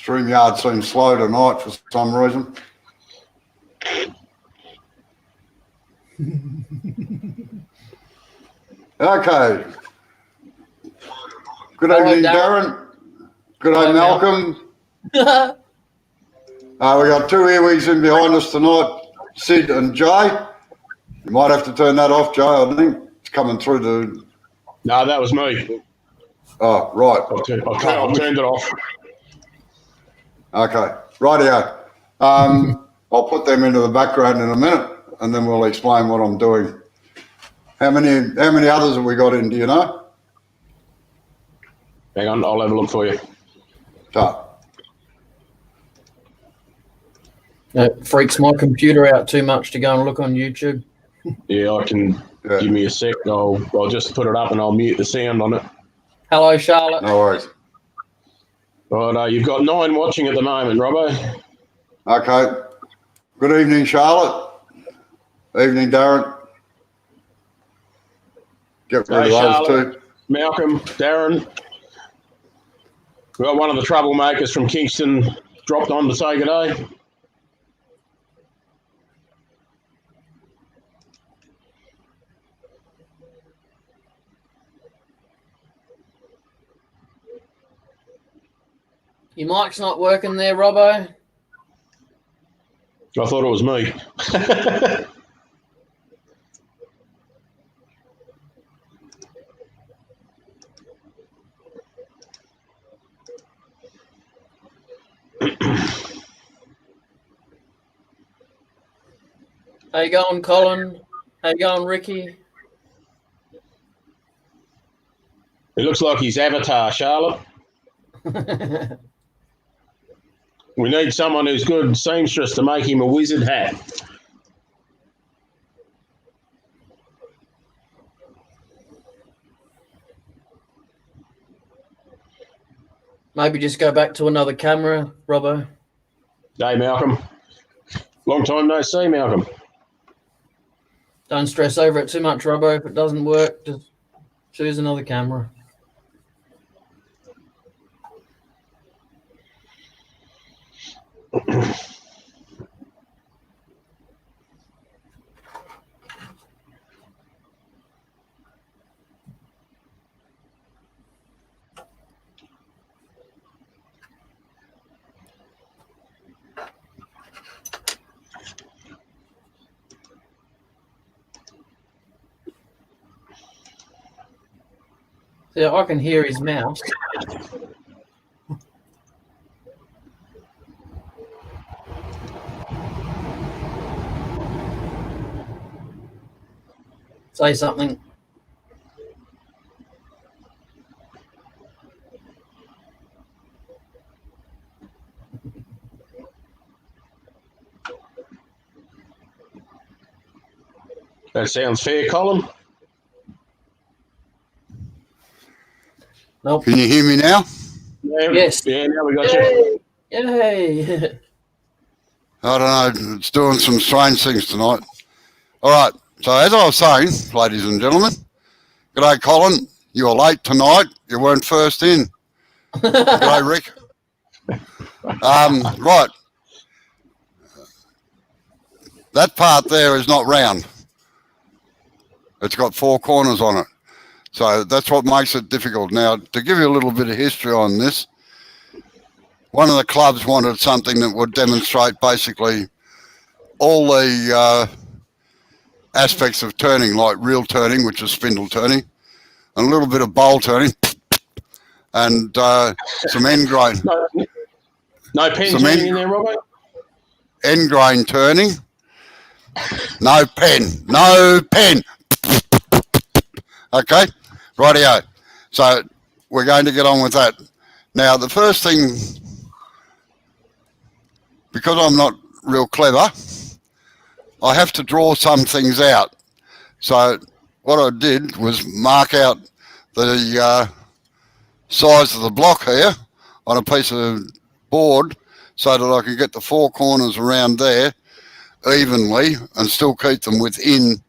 StreamYard seems slow tonight for some reason. Okay. Good evening, Darren. Good day, Malcolm. We got two Ewies in behind us tonight, Sid and Jay. You might have to turn that off, Jay. I think it's coming through the... No, that was me. Oh, right. I've turned it off. Okay. Rightio. I'll put them into the background in a minute and then we'll explain what I'm doing. How many others have we got in, do you know? Hang on, I'll have a look for you. It freaks my computer out too much to go and look on YouTube. Yeah, I can. Yeah. Give me a sec. I'll just put it up and I'll mute the sound on it. Hello, Charlotte. No worries. Right, you've got 9 watching at the moment, Robbo. Okay. Good evening, Charlotte. Evening, Darren. Get rid of those two. Malcolm, Darren. We've got one of the troublemakers from Kingston dropped on to say good day. Your mic's not working there, Robbo. I thought it was me. How you going, Colin? How you going, Ricky? It looks like his avatar, Charlotte. We need someone who's good seamstress to make him a wizard hat. Maybe just go back to another camera, Robbo. Hey, Malcolm. Long time no see, Malcolm. Don't stress over it too much, Robbo. If it doesn't work, just choose another camera. Yeah, I can hear his mouse. Say something. That sounds fair, Colin. Nope. Can you hear me now? Yeah, yes. Yeah, now we got you. Yay. I don't know. It's doing some strange things tonight. All right. So as I was saying, ladies and gentlemen, g'day, Colin. You were late tonight. You weren't first in. G'day, Rick. Right. That part there is not round. It's got 4 corners on it. So that's what makes it difficult. Now, to give you a little bit of history on this, one of the clubs wanted something that would demonstrate basically all the aspects of turning, like real turning, which is spindle turning, and a little bit of bowl turning, and some end grain. No pen turning in there, Robert? End grain turning. No pen. No pen. Okay, rightio. So we're going to get on with that. Now, the first thing, because I'm not real clever, I have to draw some things out. So what I did was mark out the size of the block here on a piece of board so that I can get the 4 corners around there evenly and still keep them within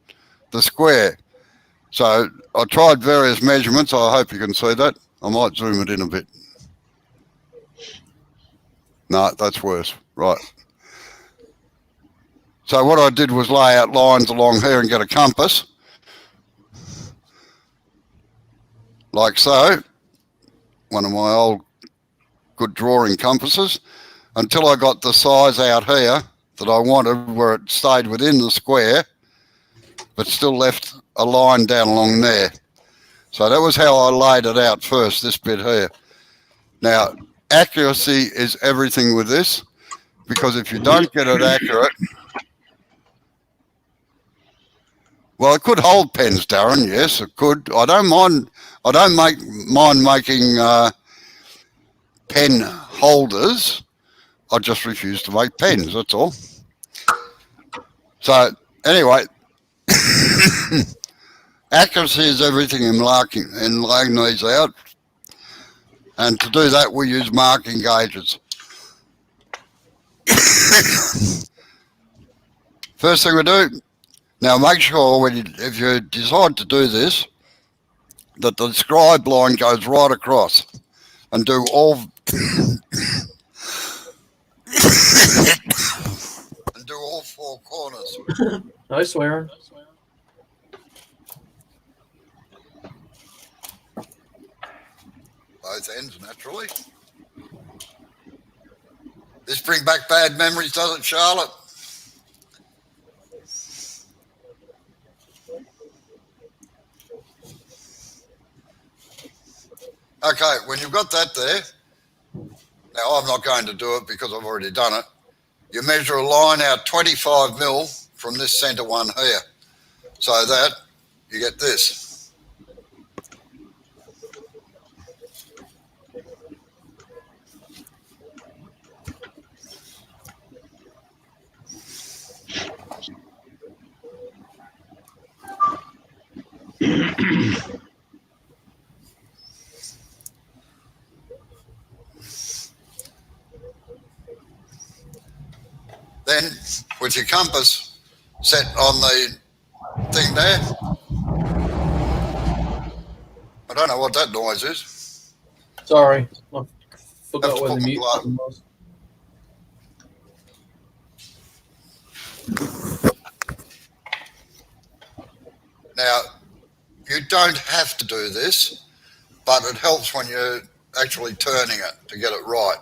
the square. So I tried various measurements. I hope you can see that. I might zoom it in a bit. No, that's worse. Right. So what I did was lay out lines along here and get a compass. Like so. One of my old good drawing compasses. Until I got the size out here that I wanted, where it stayed within the square, but still left a line down along there. So that was how I laid it out first, this bit here. Now, accuracy is everything with this, because if you don't get it accurate, well, it could hold pens, Darren. Yes, it could. I don't mind. I don't mind making pen holders. I just refuse to make pens. That's all. So anyway, accuracy is everything in laying these out. And to do that, we use marking gauges. First thing we do, now make sure if you decide to do this, that the scribe line goes right across, and do all four corners. No swearing. Both ends, naturally. This bring back bad memories, does it, Charlotte? Okay, when you've got that there, now I'm not going to do it because I've already done it. You measure a line out 25 mil from this centre one here, so that you get this. Then, with your compass set on the thing there, I don't know what that noise is. Sorry, I Have forgot to where the put my mute glove. button was. Now, you don't have to do this, but it helps when you're actually turning it to get it right.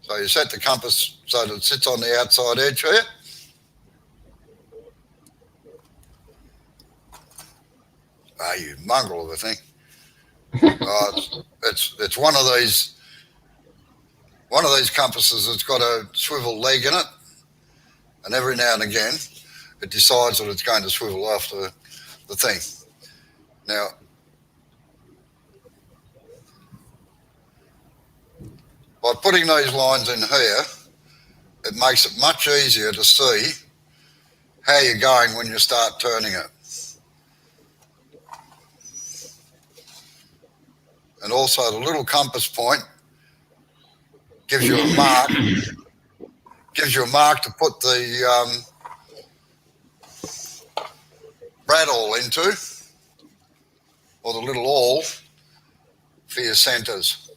So you set the compass so that it sits on the outside edge here. Ah, you mongrel of a thing. It's one of these compasses that's got a swivel leg in it, and every now and again it decides that it's going to swivel after the thing. Now, by putting these lines in here, it makes it much easier to see how you're going when you start turning it. And also the little compass point gives you a mark, to put the brad awl into, or the little awl for your centres.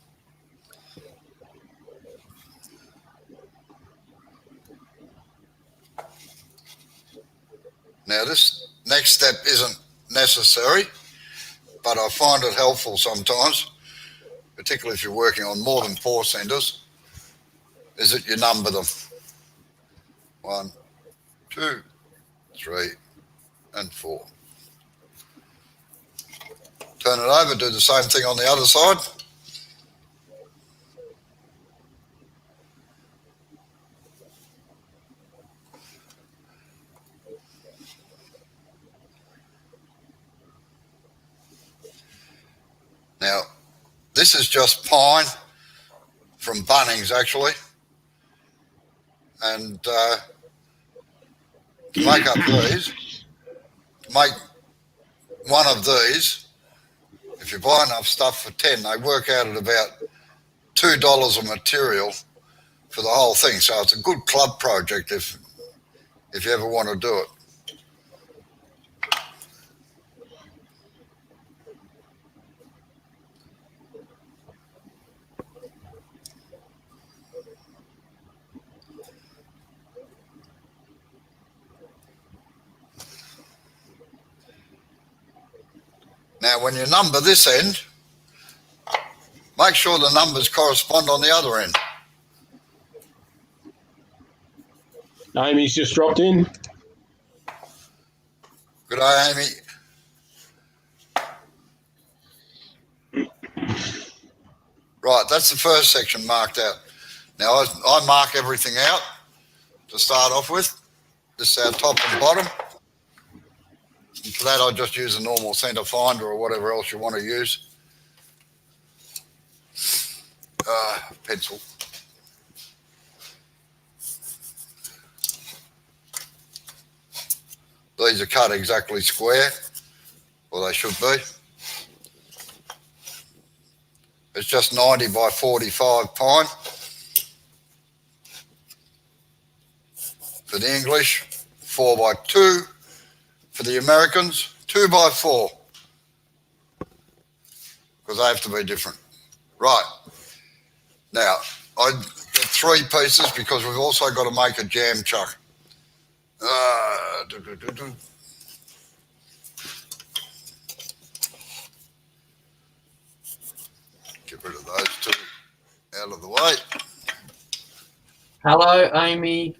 Now this next step isn't necessary, but I find it helpful sometimes, particularly if you're working on more than 4 centres, is that you number them. 1, 2, 3, and 4. Turn it over, do the same thing on the other side. Now, this is just pine from Bunnings, actually. And to make up these, make one of these, if you buy enough stuff for 10, they work out at about $2 a material for the whole thing. So it's a good club project if you ever want to do it. Now, when you number this end, make sure the numbers correspond on the other end. Amy's just dropped in. Good day, Amy. Right, that's the first section marked out. Now, I mark everything out to start off with. This is our top and bottom. And for that, I just use a normal center finder or whatever else you want to use. Pencil. These are cut exactly square, or they should be. It's just 90 by 45 pine. For the English, 4 by 2. For the Americans, 2 by 4. Because they have to be different. Right. Now, I get 3 pieces because we've also got to make a jam chuck. Get rid of those 2 out of the way. Hello, Amy.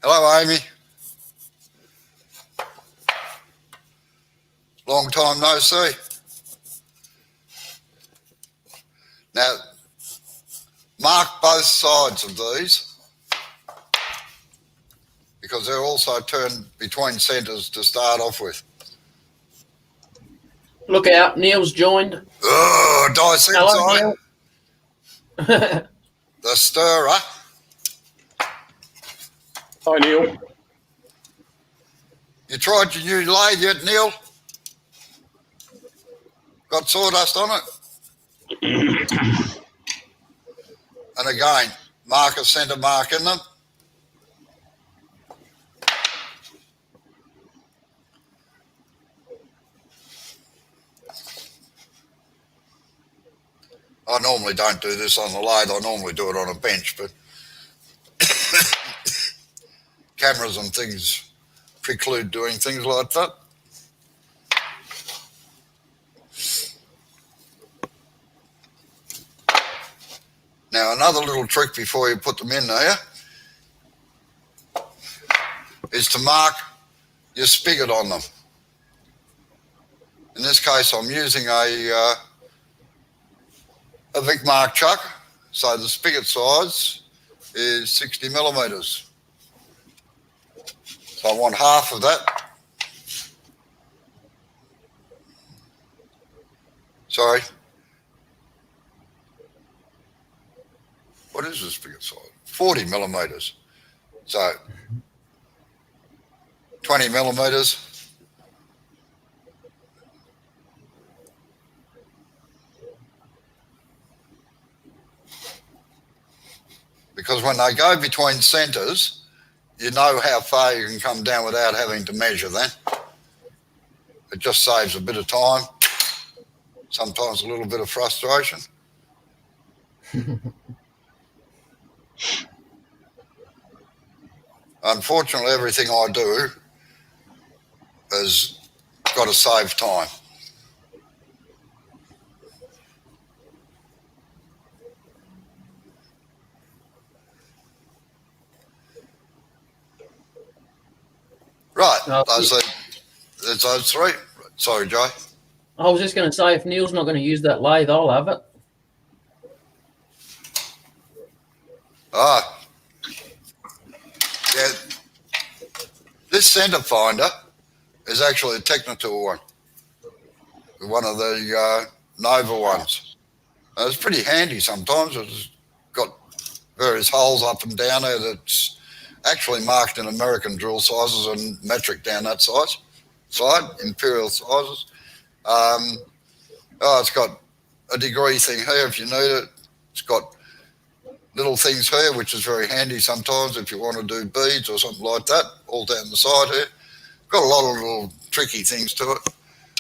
Hello, Amy. Long time no see. Now, mark both sides of these because they're also turned between centres to start off with. Look out, Neil's joined. Oh, dissect Hello, side. Neil. The stirrer. Hi, Neil. You tried your new lathe yet, Neil? Got sawdust on it? And again, mark a centre mark in them. I normally don't do this on the lathe. I normally do it on a bench, but cameras and things preclude doing things like that. Now, another little trick before you put them in there is to mark your spigot on them. In this case, I'm using a Vic Mark chuck, so the spigot size is 60 millimetres. So I want half of that. Sorry. What is the spigot size? 40 millimetres. So 20 millimetres. Because when they go between centres, you know how far you can come down without having to measure then. It just saves a bit of time, sometimes a little bit of frustration. Unfortunately, everything I do has got to save time. Right, there's those 3. Sorry, Joe. I was just going to say, if Neil's not going to use that lathe, I'll have it. Ah, yeah. This centre finder is actually a Technitool one. One of the Nova ones. It's pretty handy sometimes. It's got various holes up and down there that's actually marked in American drill sizes and metric down that side, imperial sizes. It's got a degree thing here if you need it. It's got little things here, which is very handy sometimes if you want to do beads or something like that, all down the side here. Got a lot of little tricky things to it.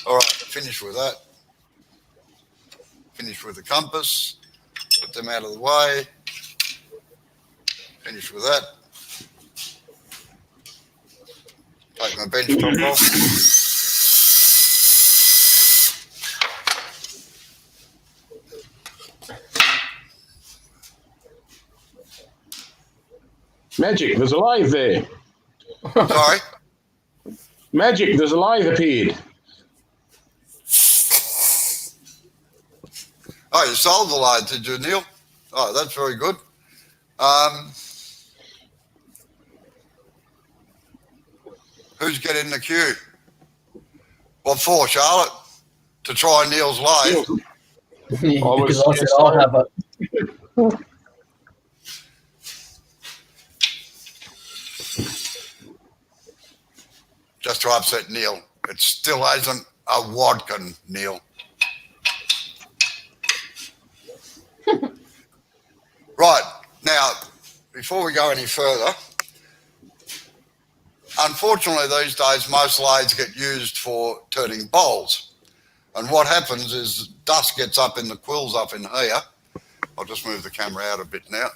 All right, finish with that. Finish with the compass. Put them out of the way. Finish with that. Take my bench top off. Magic, there's a lathe there. Sorry? Magic, there's a lathe appeared. Oh, you sold the lathe, did you, Neil? Oh, that's very good. Who's getting the queue? What for, Charlotte? To try Neil's lathe? Because I said I'll have it. Just to upset Neil. It still isn't a Wadkin, Neil. Right, now, before we go any further, unfortunately these days most lathes get used for turning bowls. And what happens is dust gets up in the quills up in here. I'll just move the camera out a bit now.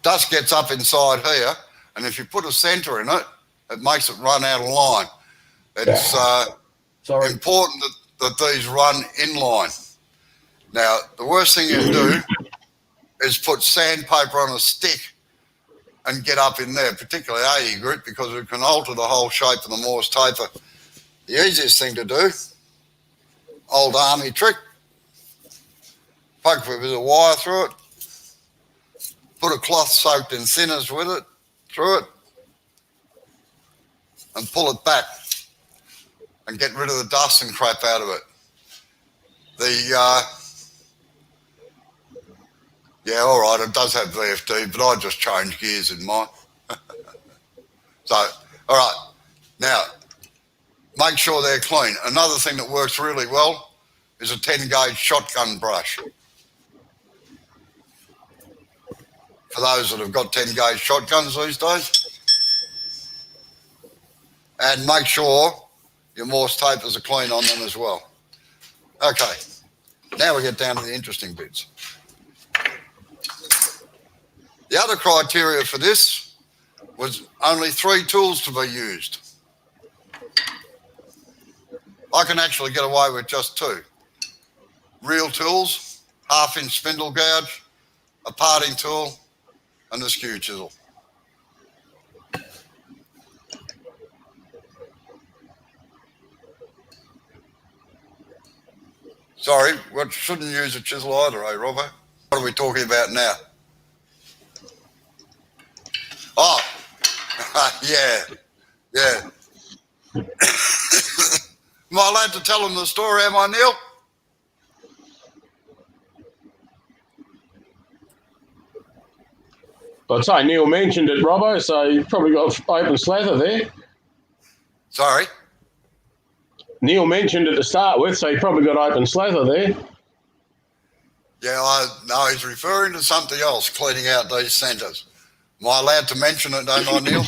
Dust gets up inside here, and if you put a centre in it, it makes it run out of line. It's important that these run in line. Now, the worst thing you can do is put sandpaper on a stick and get up in there, particularly 80 grit, because it can alter the whole shape of the Morse taper. The easiest thing to do, old army trick, poke a bit of wire through it, put a cloth soaked in thinners with it, through it, and pull it back and get rid of the dust and crap out of it. Yeah, all right, it does have VFD, but I just changed gears in mine. So, all right, now, make sure they're clean. Another thing that works really well is a 10-gauge shotgun brush. For those that have got 10-gauge shotguns these days. And make sure your Morse tapers are clean on them as well. Okay, now we get down to the interesting bits. The other criteria for this was only 3 tools to be used. I can actually get away with just 2. Real tools, 1/2-inch spindle gouge, a parting tool, and a skew chisel. Sorry, we shouldn't use a chisel either, eh, Robbo? What are we talking about now? Oh, yeah. Am I allowed to tell them the story, am I, Neil? I'd say Neil mentioned it, Robbo, so you've probably got open slather there. Sorry? Neil mentioned it to start with, so you probably got open slather there. Yeah, no, he's referring to something else, cleaning out these centres. Am I allowed to mention it, don't I, Neil?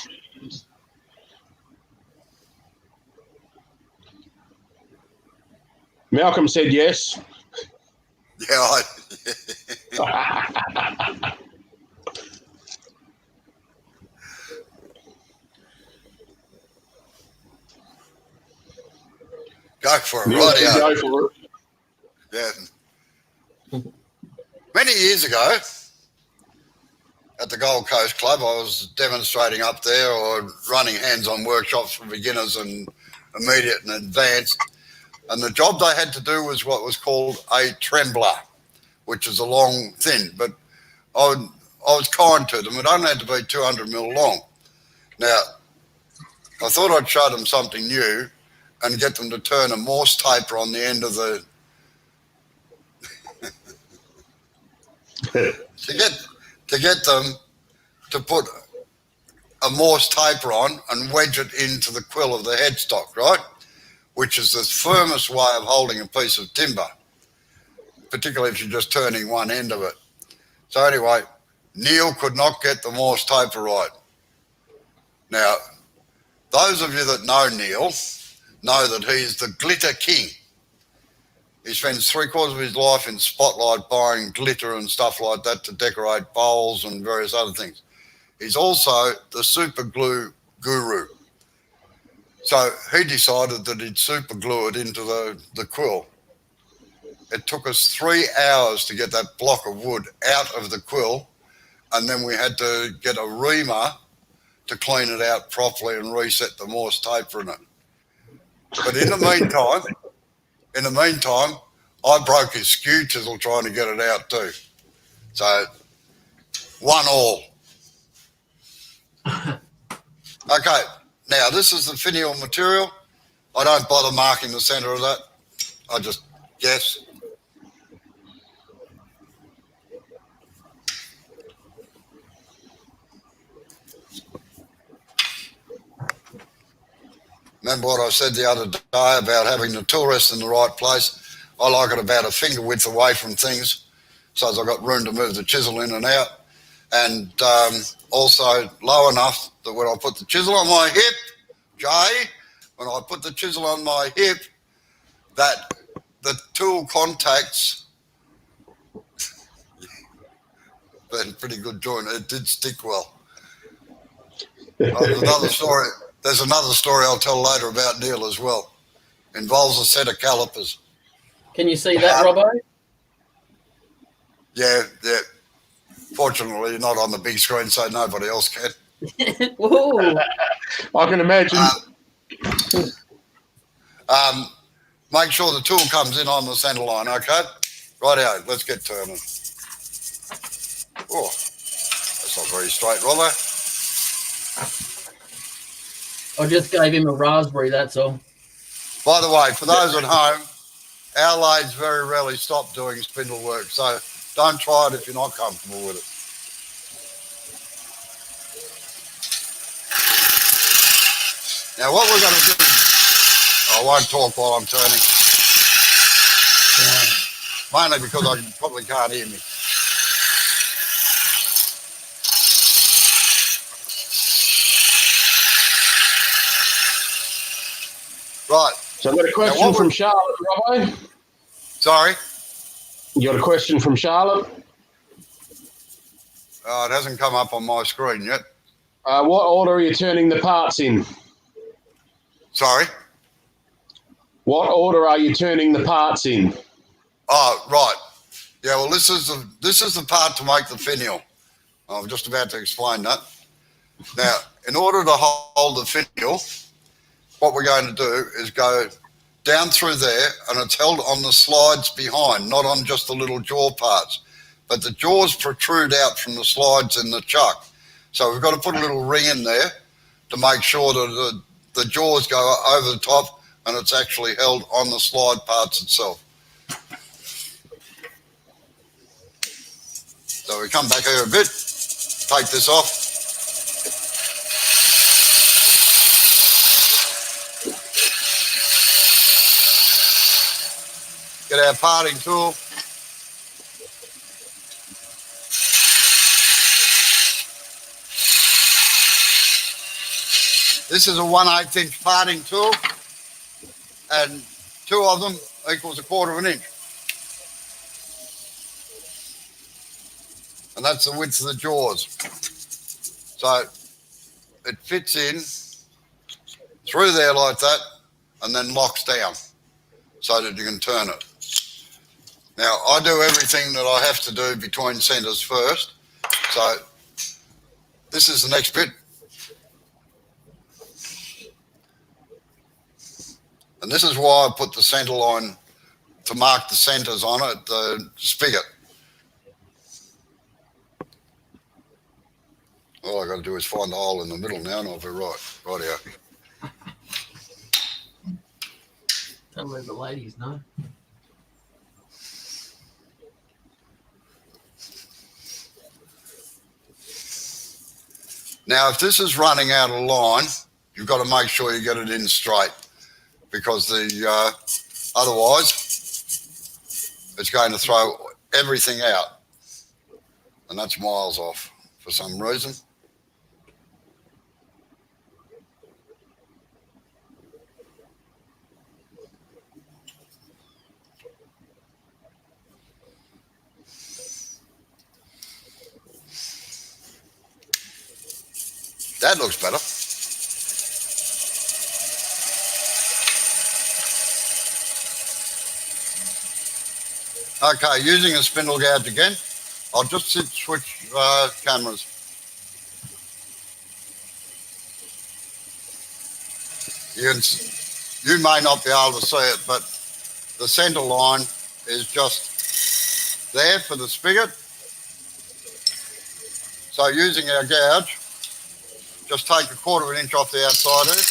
Malcolm said yes. Yeah, go for it, Neil said right? go for it. Yeah. Many years ago, at the Gold Coast Club, I was demonstrating up there or running hands-on workshops for beginners and immediate and advanced. And the job they had to do was what was called a trembler, which is a long thin. But I was kind to them. It only had to be 200 mil long. Now, I thought I'd show them something new and get them to turn a Morse taper on the end of the... to get them to put a Morse taper on and wedge it into the quill of the headstock, right? Which is the firmest way of holding a piece of timber, particularly if you're just turning one end of it. So anyway, Neil could not get the Morse taper right. Now, those of you that know Neil know that he's the glitter king. He spends 3/4 of his life in Spotlight buying glitter and stuff like that to decorate bowls and various other things. He's also the super glue guru. So he decided that he'd super glue it into the quill. it took us 3 hours to get that block of wood out of the quill, and then we had to get a reamer to clean it out properly and reset the Morse taper in it. But in the meantime, I broke his skew chisel trying to get it out too. So 1-1. Okay, now this is the finial material. I don't bother marking the centre of that. I just guess. Remember what I said the other day about having the tool rest in the right place? I like it about a finger width away from things, so as I've got room to move the chisel in and out, and also low enough that when I put the chisel on my hip, Jay, when I put the chisel on my hip, that the tool contacts, been pretty good joint. It did stick well. There's another story I'll tell later about Neil as well. Involves a set of calipers. Can you see that, Robbo? Yeah. Fortunately, not on the big screen, so nobody else can. Whoa. I can imagine. Make sure the tool comes in on the centre line, okay? Rightio, let's get turning. Oh, that's not very straight, Robbo. I just gave him a raspberry, that's all. By the way, for those at home, our lathes very rarely stop doing spindle work, so don't try it if you're not comfortable with it. Now, what we're going to do, I won't talk while I'm turning, mainly because I probably can't hear me. Right. So I've got a question from Charlotte, Robbo. Sorry? You got a question from Charlotte? It hasn't come up on my screen yet. What order are you turning the parts in? Sorry? What order are you turning the parts in? Oh, right. Yeah, well, this is the part to make the finial. I'm just about to explain that. Now, in order to hold the finial, what we're going to do is go down through there, and it's held on the slides behind, not on just the little jaw parts. But the jaws protrude out from the slides in the chuck. So we've got to put a little ring in there to make sure that the jaws go over the top and it's actually held on the slide parts itself. So we come back here a bit, take this off. Get our parting tool. This is a 1/8 inch parting tool, and 2 of them equals 1/4 inch. And that's the width of the jaws. So it fits in through there like that and then locks down so that you can turn it. Now, I do everything that I have to do between centres first. So this is the next bit. And this is why I put the centre line to mark the centres on it, the spigot. All I got to do is find the hole in the middle now and I'll be right. Rightio. Don't let the ladies know. Now, if this is running out of line, you've got to make sure you get it in straight, because otherwise it's going to throw everything out, and that's miles off for some reason. That looks better. Okay, using a spindle gouge again. I'll just switch cameras. You may not be able to see it, but the centre line is just there for the spigot. So using our gouge, just take 1/4 of an inch off the outside here.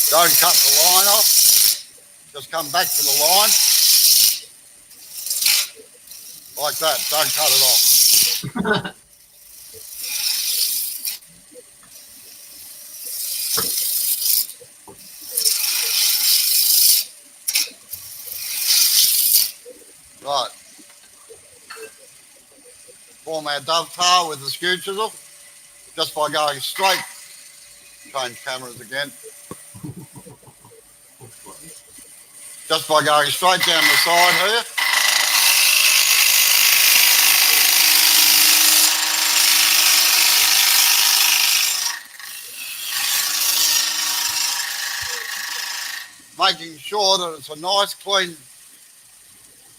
Don't cut the line off, just come back to the line. Like that, don't cut it off. Right. Form our dovetail with the skew chisel, just by going straight. Change cameras again. Just by going straight down the side here. Making sure that it's a nice clean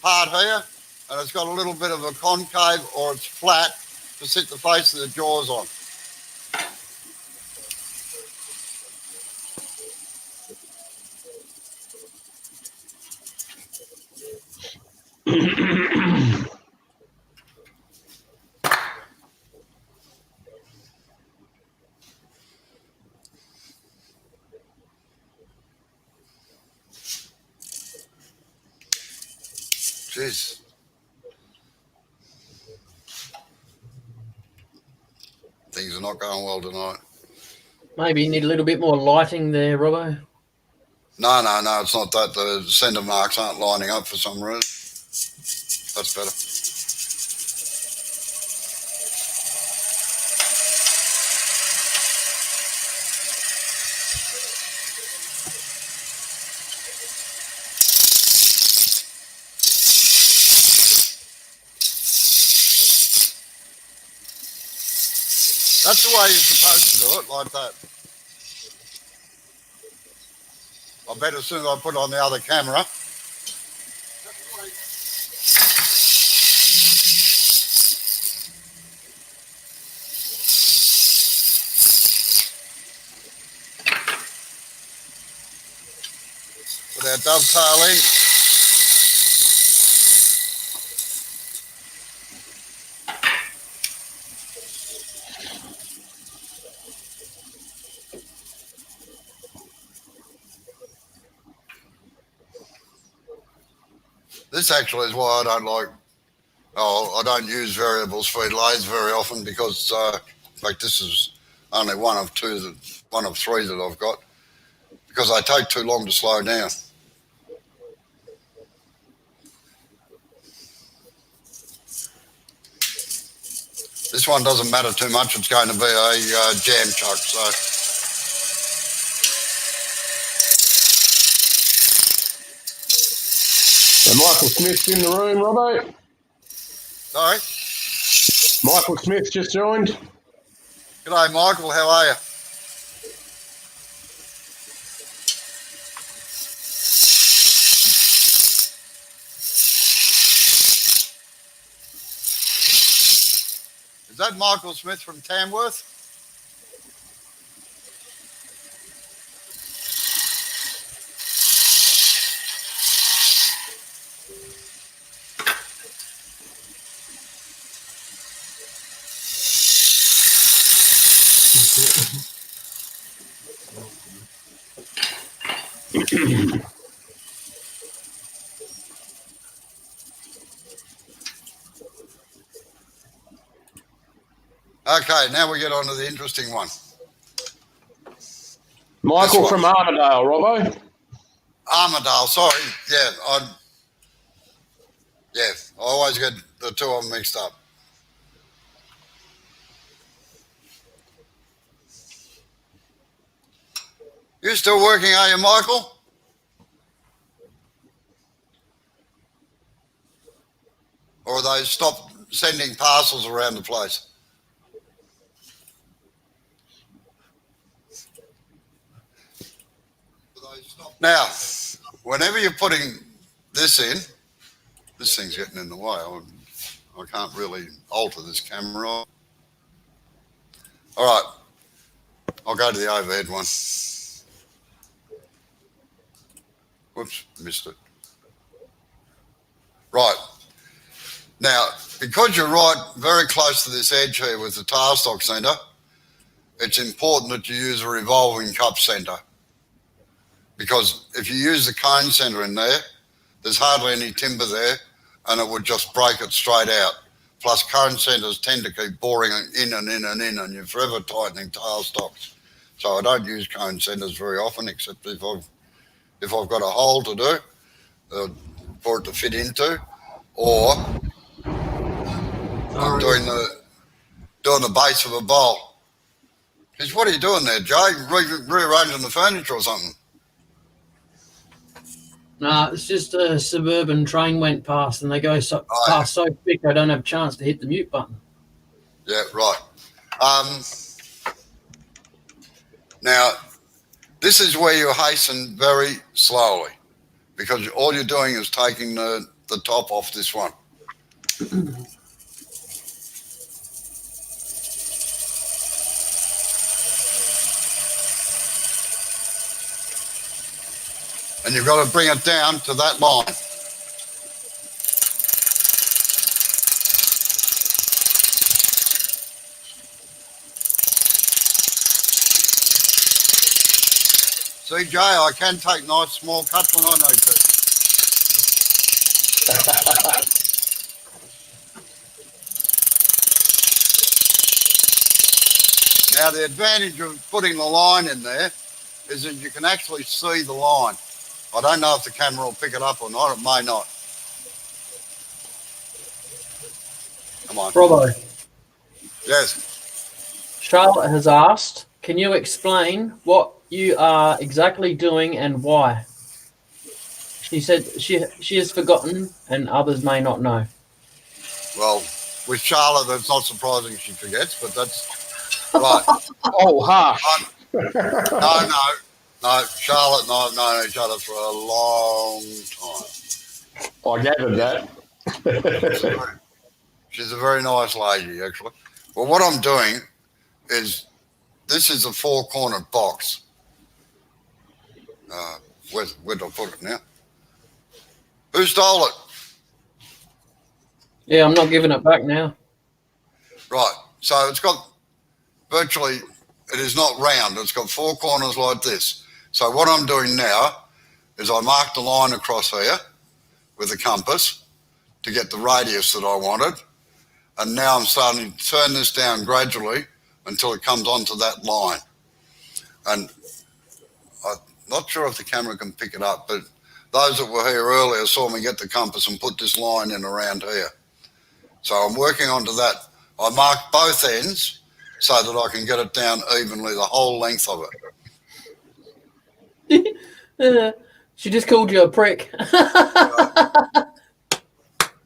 part here, and it's got a little bit of a concave or it's flat to sit the face of the jaws on. Jeez. Things are not going well tonight. Maybe you need a little bit more lighting there, Robbo. No, it's not that. The centre marks aren't lining up for some reason. That's better. That's the way you're supposed to do it, like that. I bet as soon as I put on the other camera. Put our dovetail in. This actually is why I don't use variable speed lathes very often, because in fact this is only one of three that I've got, because they take too long to slow down. This one doesn't matter too much. It's going to be a jam chuck, so. So Michael Smith's in the room, Robbo. Sorry? Michael Smith just joined. G'day, Michael. How are you? Is that Michael Smith from Tamworth? Okay, now we get on to the interesting one. Michael from Armidale, Robbo. Armidale, sorry. Yeah, I always get the two of them mixed up. You still working, are you, Michael? Or have they stopped sending parcels around the place? Now, whenever you're putting this in, this thing's getting in the way. I can't really alter this camera. All right, I'll go to the overhead one. Whoops, missed it. Right. Now, because you're right very close to this edge here with the tailstock centre, it's important that you use a revolving cup centre. Because if you use the cone centre in there, there's hardly any timber there and it would just break it straight out. Plus cone centres tend to keep boring in and in and in and you're forever tightening tailstocks. So I don't use cone centres very often except if I've got a hole to do for it to fit into, or I'm doing the base of a bowl. Because what are you doing there, Joe? Rearranging the furniture or something? No, it's just a suburban train went past and they go past so quick I don't have a chance to hit the mute button. Yeah, right. Now, this is where you hasten very slowly because all you're doing is taking the top off this one. And you've got to bring it down to that line. See, Jay, I can take nice small cuts when I need to. Now, the advantage of putting the line in there is that you can actually see the line. I don't know if the camera will pick it up or not. It may not. Come on. Bravo. Yes. Charlotte has asked, can you explain what you are exactly doing and why? She said she has forgotten and others may not know. Well, with Charlotte, it's not surprising she forgets, but that's right. Oh, harsh. No, Charlotte and I have known each other for a long time. I gathered that. She's a very nice lady, actually. Well, what I'm doing is, this is a four-cornered box. Where do I put it now? Who stole it? Yeah, I'm not giving it back now. Right, so it's got virtually, it is not round. It's got four corners like this. So what I'm doing now is I marked a line across here with a compass to get the radius that I wanted. And now I'm starting to turn this down gradually until it comes onto that line. And I'm not sure if the camera can pick it up, but those that were here earlier saw me get the compass and put this line in around here. So I'm working onto that. I marked both ends so that I can get it down evenly, the whole length of it. She just called you a prick.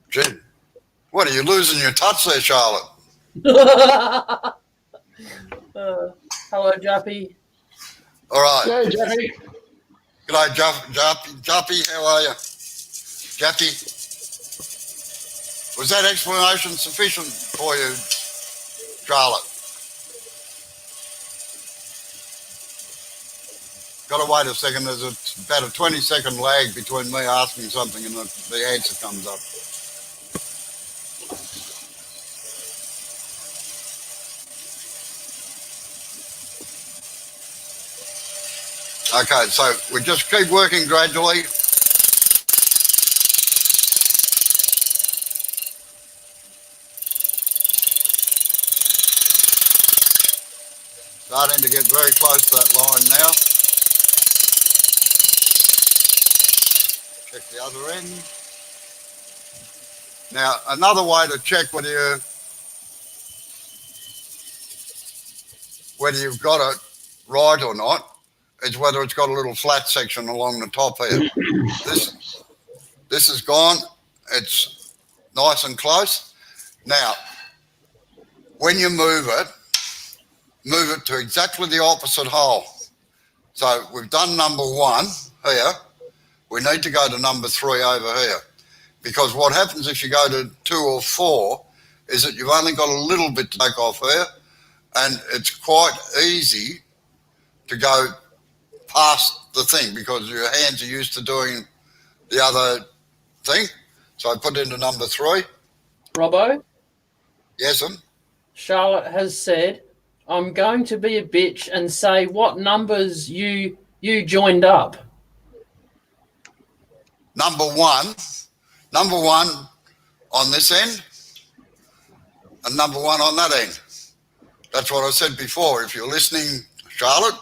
Gee, what, are you losing your touch there, Charlotte? Hello, Jappy. All right. Yeah, Jeffy. G'day, Jappy, how are you? Jappy, was that explanation sufficient for you, Charlotte? Got to wait a second. There's about a 20-second lag between me asking something and the answer comes up. Okay, so we just keep working gradually. Starting to get very close to that line now. Check the other end. Now, another way to check whether you've got it right or not is whether it's got a little flat section along the top here. This is gone. It's nice and close. Now, when you move it to exactly the opposite hole. So we've done number one. here, we need to go to number 3 over here. Because what happens if you go to 2 or 4 is that you've only got a little bit to take off here, and it's quite easy to go past the thing because your hands are used to doing the other thing. So I put into number 3. Robbo, Yes, Charlotte has said, I'm going to be a bitch and say what numbers you joined up. number 1 on this end and number 1 on that end. That's what I said before. If you're listening, Charlotte,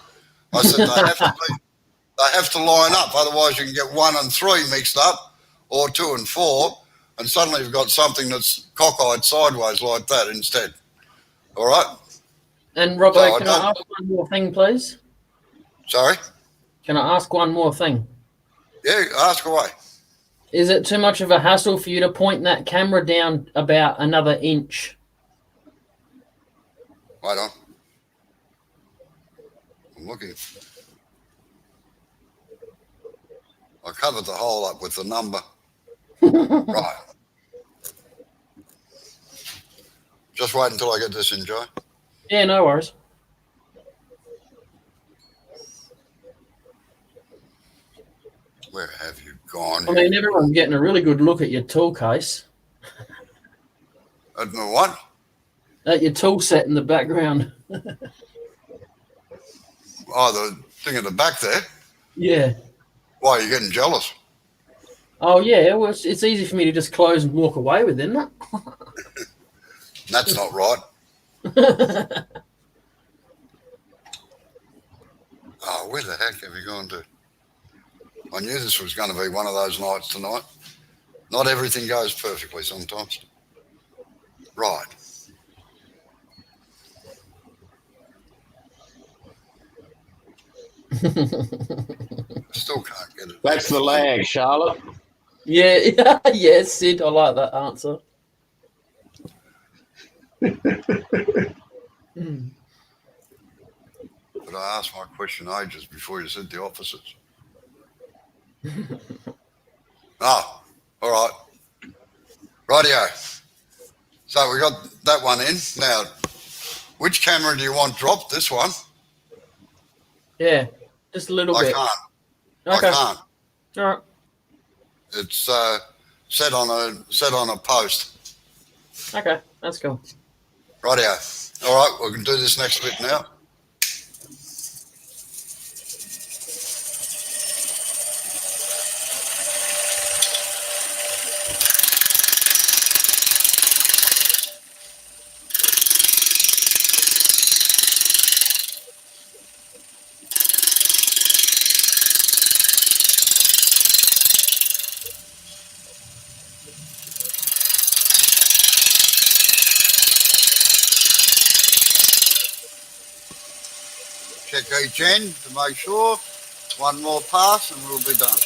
I said they have to line up. Otherwise, you can get 1 and 3 mixed up, or 2 and 4, and suddenly you've got something that's cockeyed sideways like that instead. All right? And Robbo, So can I ask one more thing, please? Sorry? Can I ask one more thing? Yeah, ask away. Is it too much of a hassle for you to point that camera down about another inch? Wait on. I'm looking. I covered the hole up with the number. Right. Just wait until I get this in, Joe. Yeah, no worries. Where have you gone? I mean, everyone's getting a really good look at your tool case, At the what? at your tool set in the background. Oh, the thing at the back there. Yeah. Why are you getting jealous? Oh, yeah. Well, it's easy for me to just close and walk away with, isn't it? That's not right. Oh, where the heck have you gone to? I knew this was going to be one of those nights tonight. Not everything goes perfectly sometimes. Right. Still can't get it. That's the lag, Charlotte. Yeah. Yeah, Sid, I like that answer. But I asked my question ages before you said the opposites. Oh, all right. Rightio. So we got that one in. Now, which camera do you want dropped? This one? Yeah, just a little I bit. can't. Okay. I can't. All right. It's set on a post. Okay, that's cool. Rightio. All right, we can do this next bit now. Check each end to make sure. One more pass and we'll be done.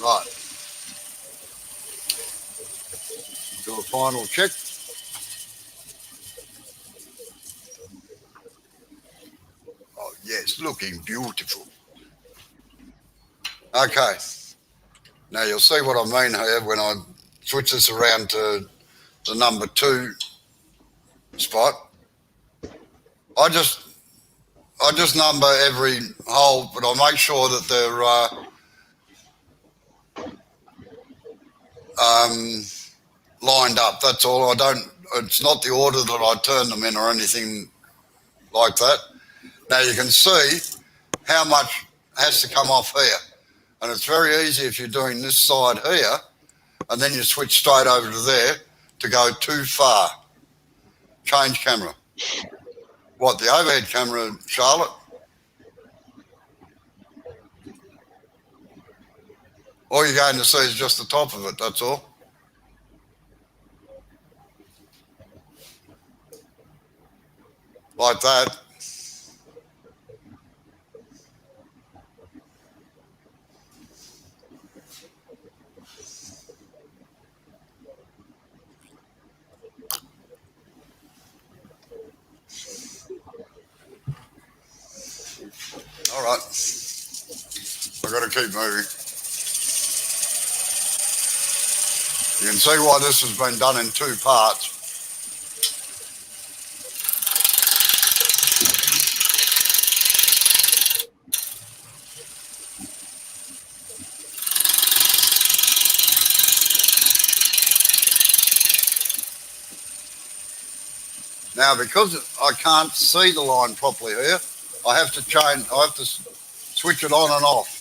Right. Do a final check. Oh, yes, looking beautiful. Okay. Now you'll see what I mean here when I switch this around to the number 2 spot. I just number every hole, but I make sure that they're lined up. That's all. It's not the order that I turn them in or anything like that. Now you can see how much has to come off here. And it's very easy if you're doing this side here and then you switch straight over to there to go too far. Change camera. What, the overhead camera, Charlotte? All you're going to see is just the top of it, that's all. Like that. All right. I've got to keep moving. You can see why this has been done in 2 parts. Now, because I can't see the line properly here, I have to switch it on and off.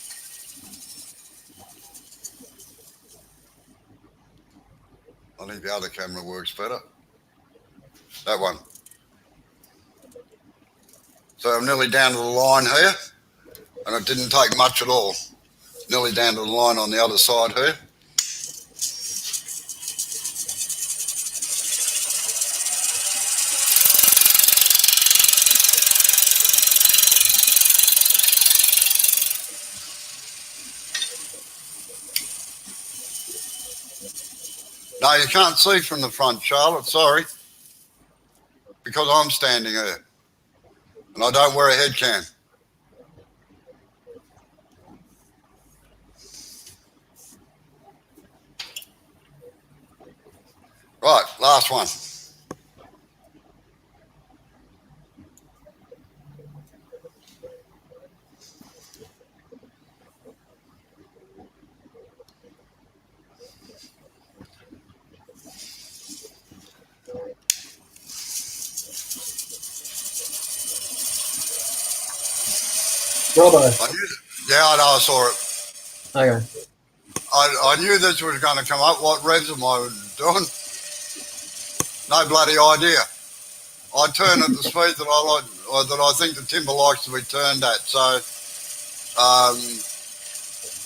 I think the other camera works better. That one. So I'm nearly down to the line here, and it didn't take much at all. Nearly down to the line on the other side here. No, you can't see from the front, Charlotte, sorry. Because I'm standing here. And I don't wear a head cam. Right, last one. Robbo. Yeah, I know, I saw it. Okay. I knew this was going to come up. What revs am I doing? No bloody idea. I turn at the speed that I like, or that I think the timber likes to be turned at. So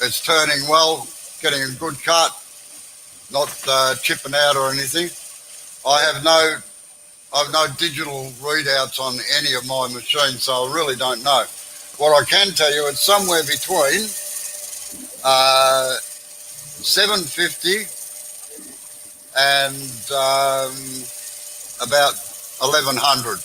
it's turning well, getting a good cut, not chipping out or anything. I have no digital readouts on any of my machines, so I really don't know. What I can tell you, it's somewhere between 750 and about 1100.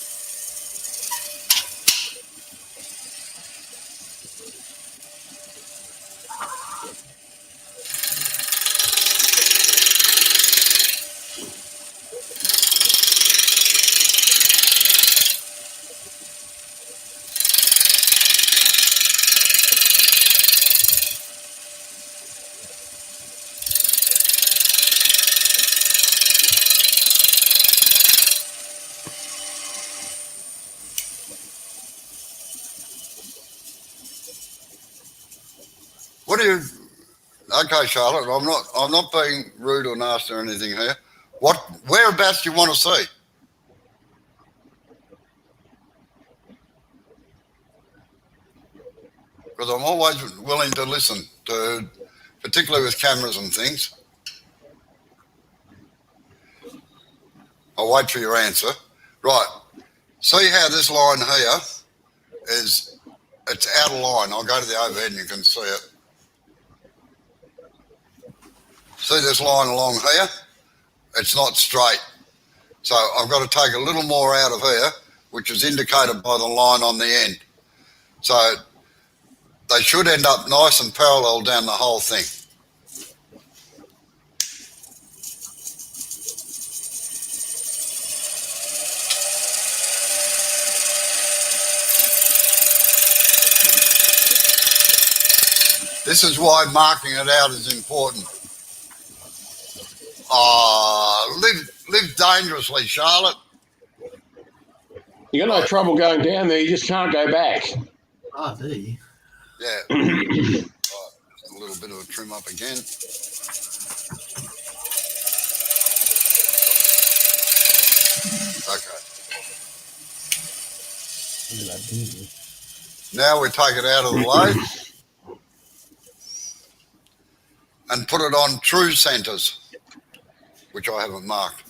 What do you? Okay, Charlotte. I'm not being rude or nasty or anything here. Whereabouts do you want to see? Because I'm always willing to listen to, particularly with cameras and things. I'll wait for your answer. Right. See how this line here is? It's out of line. I'll go to the overhead and you can see it. See this line along here? It's not straight. So I've got to take a little more out of here, which is indicated by the line on the end. So they should end up nice and parallel down the whole thing. This is why marking it out is important. Live dangerously, Charlotte. You got no trouble going down there. You just can't go back. Oh, do you? Yeah. Right, just a little bit of a trim up again. Okay. Now we take it out of the way and put it on true centres, which I haven't marked.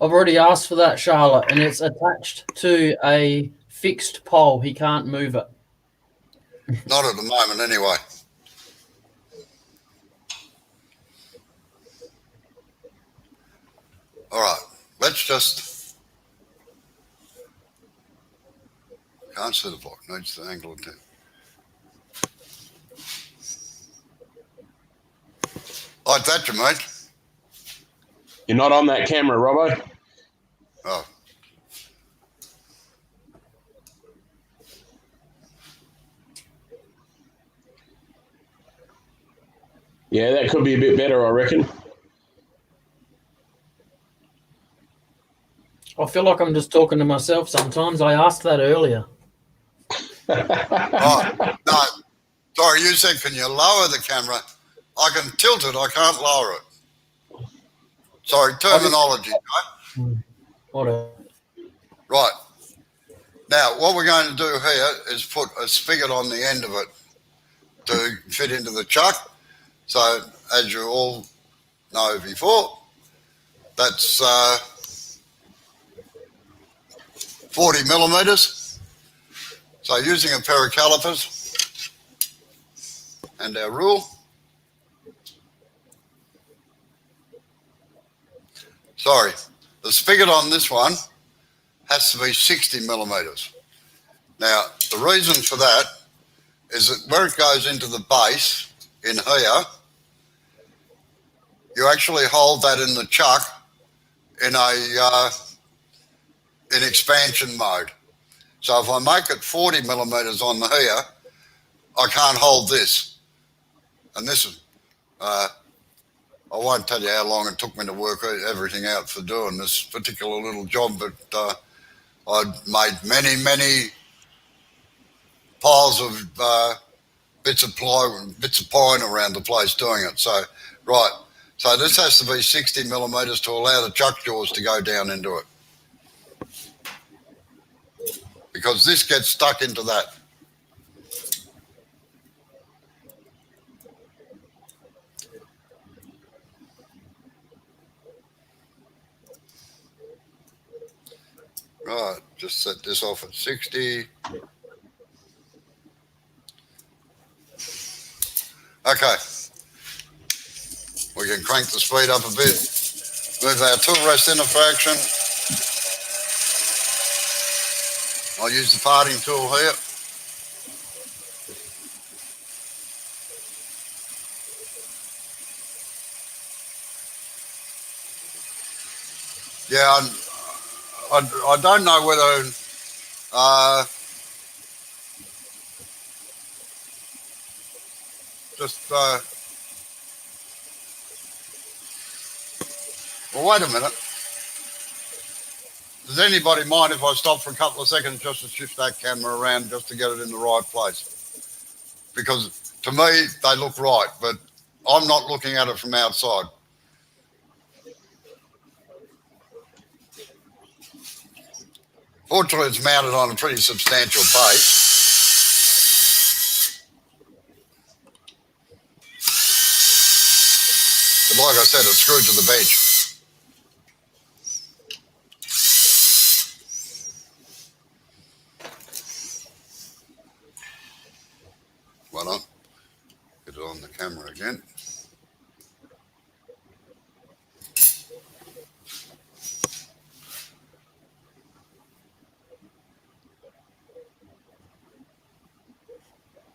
I've already asked for that, Charlotte, and it's attached to a fixed pole. He can't move it. Not at the moment, anyway. All right, let's just, can't see the block, needs the angle of 10. Like that, you mate. You're not on that camera, Robbo. Oh, Yeah, that could be a bit better, I reckon. I feel like I'm just talking to myself sometimes. I asked that earlier. right. No, sorry, you said, can you lower the camera? I can tilt it, I can't lower it. Sorry, terminology, right? Whatever. Right. Now, what we're going to do here is put a spigot on the end of it to fit into the chuck. So, as you all know before, that's 40 millimeters. So, using a pair of calipers and our rule. Sorry, the spigot on this one has to be 60 millimeters. Now, the reason for that is that where it goes into the base in here, you actually hold that in the chuck in in expansion mode. So if I make it 40 millimeters on the here, I can't hold this. And this is, I won't tell you how long it took me to work everything out for doing this particular little job, but I'd made many piles of bits of pine around the place doing it. So, right. So this has to be 60 millimeters to allow the chuck jaws to go down into it. Because this gets stuck into that. Right, just set this off at 60. Okay. We can crank the speed up a bit. Move our tool rest in a fraction. I'll use the parting tool here. Yeah, I don't know whether well, wait a minute. Does anybody mind if I stop for a couple of seconds just to shift that camera around just to get it in the right place? Because to me, they look right, but I'm not looking at it from outside. Fortunately, it's mounted on a pretty substantial base. But like I said, it's screwed to the bench. Why not? Get it on the camera again.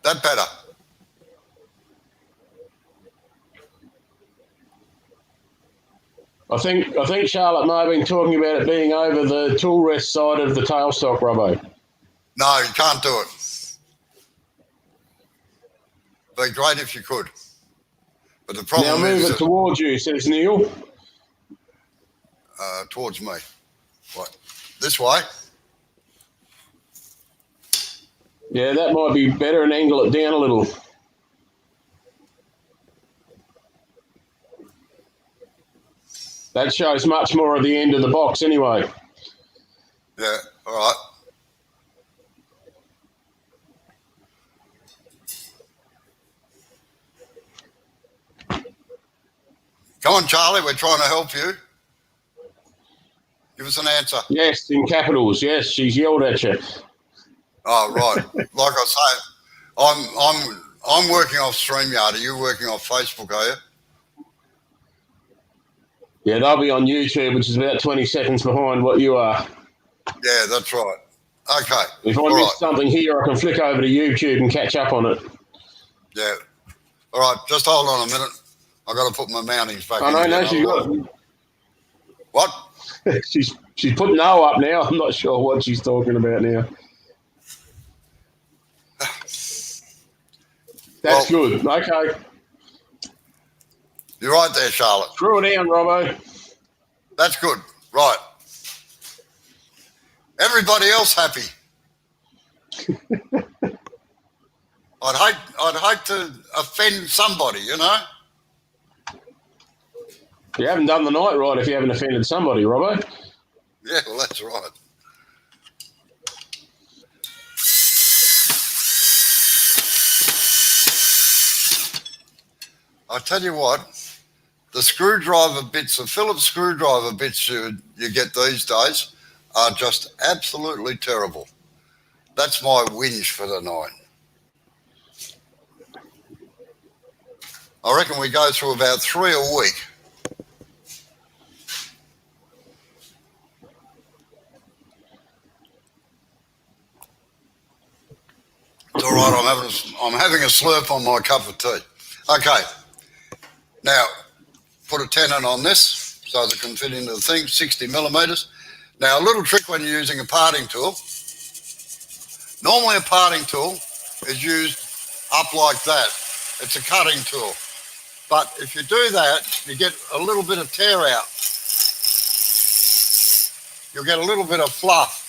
That better? I think Charlotte may have been talking about it being over the tool rest side of the tailstock, Robbo. No, you can't do it. Be great if you could. But the problem Now move is it towards you, says Neil. Towards me. What? This way? Yeah, that might be better, and angle it down a little. That shows much more of the end of the box anyway. Yeah, all right. Come on, Charlie, we're trying to help you. Give us an answer. Yes, in capitals. Yes, she's yelled at you. Oh, right. Like I say, I'm working off StreamYard. Are you working off Facebook, are you? Yeah, they'll be on YouTube, which is about 20 seconds behind what you are. Yeah, that's right. Okay. If I All miss right. something here, I can flick over to YouTube and catch up on it. Yeah. All right, just hold on a minute. I got to put my mountings back Oh, in no, again. she's got What? she's put no up now. I'm not sure what she's talking about now. That's good. Okay. You're right there, Charlotte. Screw it down, Robbo. That's good. Right. Everybody else happy. I'd hate to offend somebody, you know. You haven't done the night right if you haven't offended somebody, Robbo. Yeah, well, that's right. I tell you what, the screwdriver bits, the Phillips screwdriver bits you get these days are just absolutely terrible. That's my whinge for the night. I reckon we go through about 3 a week. It's all right. I'm having a slurp on my cup of tea. Okay. Now, put a tenon on this so that it can fit into the thing, 60 millimeters. Now, a little trick when you're using a parting tool. Normally, a parting tool is used up like that. It's a cutting tool. But if you do that, you get a little bit of tear out. You'll get a little bit of fluff.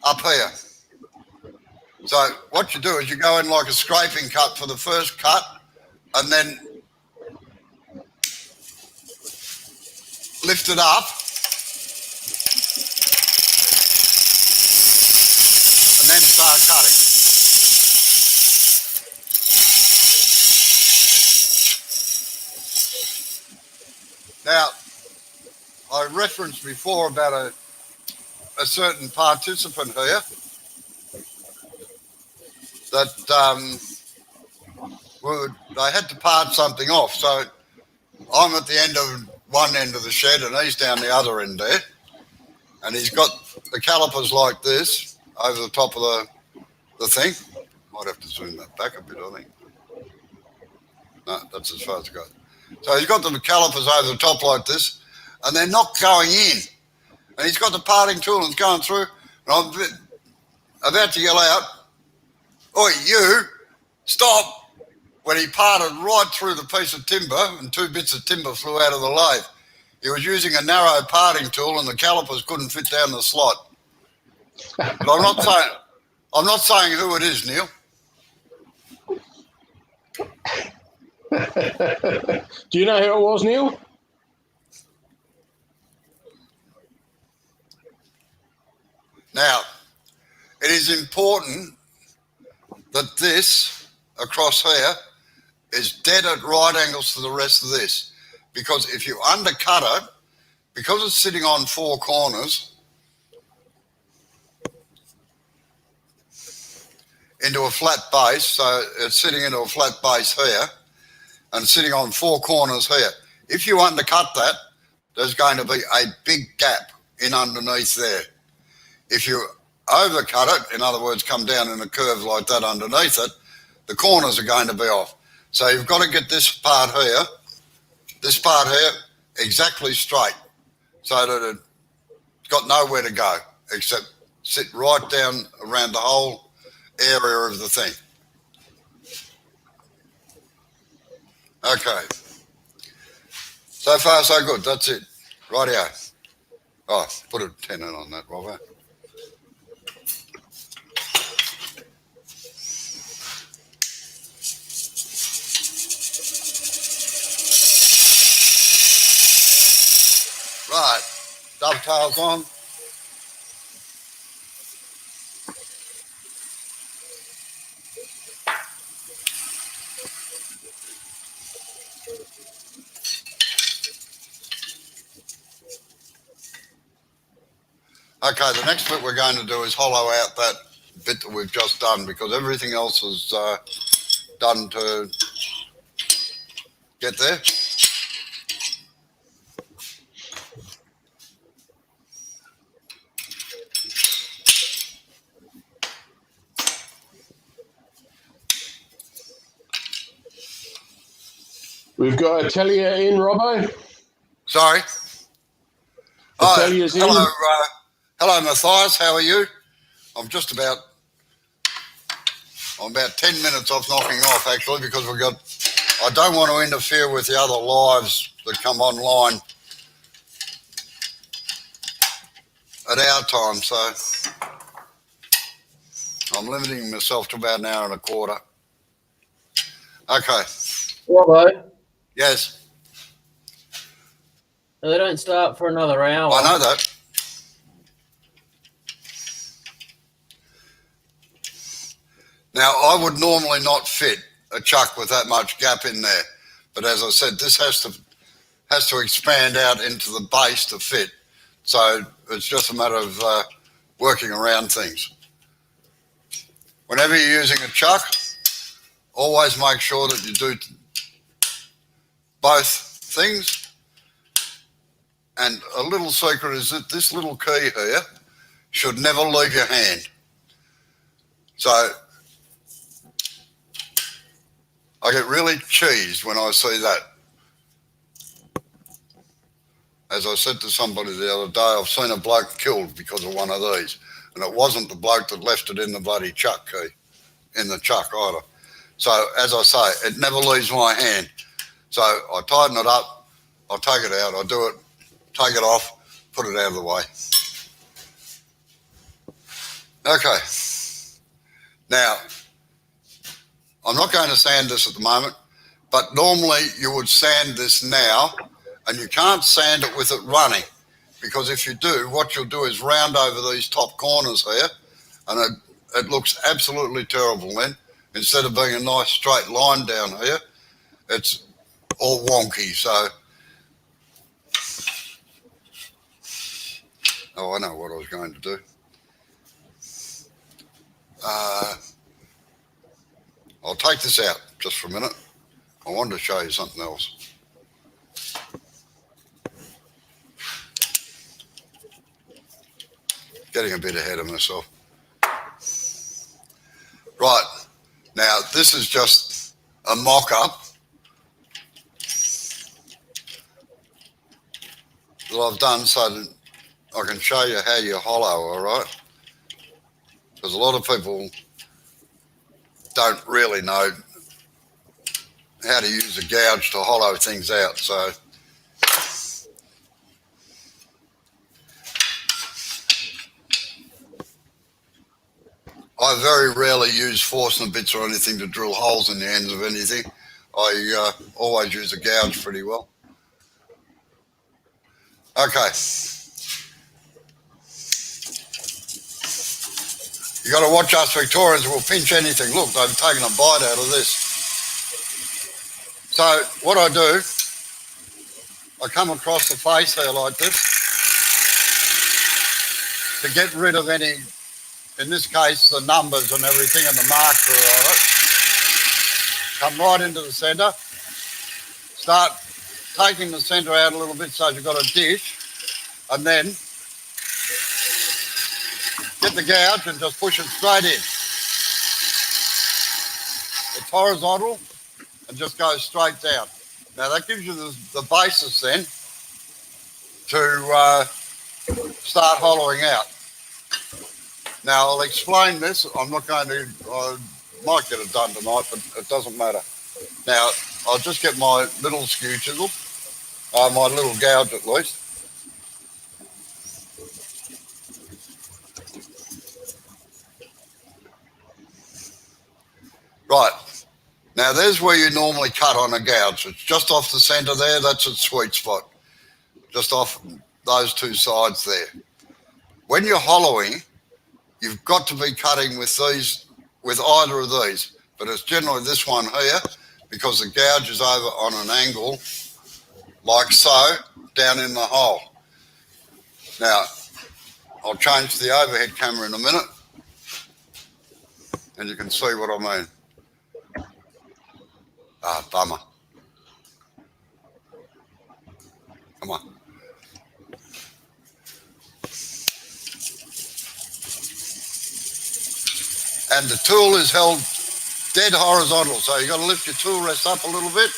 Up here. So what you do is you go in like a scraping cut for the first cut, and then lift it up, and then start cutting. Now, I referenced before about a certain participant here that they had to part something off. So I'm at the end of one end of the shed and he's down the other end there. And he's got the calipers like this over the top of the thing. Might have to zoom that back a bit, I think. No, that's as far as it goes. So he's got the calipers over the top like this, and they're not going in. And he's got the parting tool and it's going through. And I'm about to yell out, "Oi, you, stop!" When he parted right through the piece of timber and 2 bits of timber flew out of the lathe. He was using a narrow parting tool and the calipers couldn't fit down the slot. But I'm not saying who it is, Neil. Do you know who it was, Neil? Now, it is important that this across here is dead at right angles to the rest of this, because if you undercut it, because it's sitting on 4 corners into a flat base, so it's sitting into a flat base here and sitting on 4 corners here. If you undercut that, there's going to be a big gap in underneath there. If you overcut it, in other words, come down in a curve like that underneath it, the corners are going to be off. So you've got to get this part here, exactly straight, so that it's got nowhere to go except sit right down around the whole area of the thing. Okay. So far, so good. That's it. Rightio. Oh, put a tenon on that, Robert. Right, dovetails on. Okay, the next bit we're going to do is hollow out that bit bit that we've just done, because everything else is done to get there. We've got Atelier in, Robbo. Sorry. Atelier's in. Hello, Matthias. How are you? I'm about 10 minutes off knocking off, actually, because I don't want to interfere with the other lives that come online at our time, so I'm limiting myself to about an hour and a quarter. Okay. Robbo, Yes, they don't start for another hour. I know that. Now, I would normally not fit a chuck with that much gap in there, but as I said, this has to expand out into the base to fit. So it's just a matter of working around things. Whenever you're using a chuck, always make sure that you do both things. And a little secret is that this little key here should never leave your hand. So I get really cheesed when I see that. As I said to somebody the other day, I've seen a bloke killed because of one of these. And it wasn't the bloke that left it in the bloody chuck key, in the chuck either. So as I say, it never leaves my hand. So I tighten it up, I take it out, I do it, take it off, put it out of the way. Okay. Now, I'm not going to sand this at the moment, but normally you would sand this now, and you can't sand it with it running, because if you do, what you'll do is round over these top corners here, and it looks absolutely terrible then. Instead of being a nice straight line down here, it's all wonky. So, I know what I was going to do. I'll take this out just for a minute. I wanted to show you something else. Getting a bit ahead of myself. Right, now this is just a mock-up that I've done so that I can show you how you hollow, all right? Because a lot of people don't really know how to use a gouge to hollow things out. So I very rarely use Forstner bits or anything to drill holes in the ends of anything. I always use a gouge pretty well. Okay. You got to watch us Victorians, we'll pinch anything. Look, they've taken a bite out of this. So what I do, I come across the face here like this to get rid of any, in this case, the numbers and everything and the marker on it. Come right into the centre. Start taking the centre out a little bit so you've got a dish, and then get the gouge and just push it straight in. It's horizontal and just goes straight down. Now that gives you the basis then to start hollowing out. Now I'll explain this. I'm not going to, I might get it done tonight, but it doesn't matter. Now I'll just get my little skew chisel, my little gouge at least. Right, now there's where you normally cut on a gouge. It's just off the centre there, that's its sweet spot. Just off those two sides there. When you're hollowing, you've got to be cutting with these, with either of these, but it's generally this one here because the gouge is over on an angle like so, down in the hole. Now, I'll change to the overhead camera in a minute. and you can see what I mean. Ah, bummer. Come on. And the tool is held dead horizontal, so you've got to lift your tool rest up a little bit.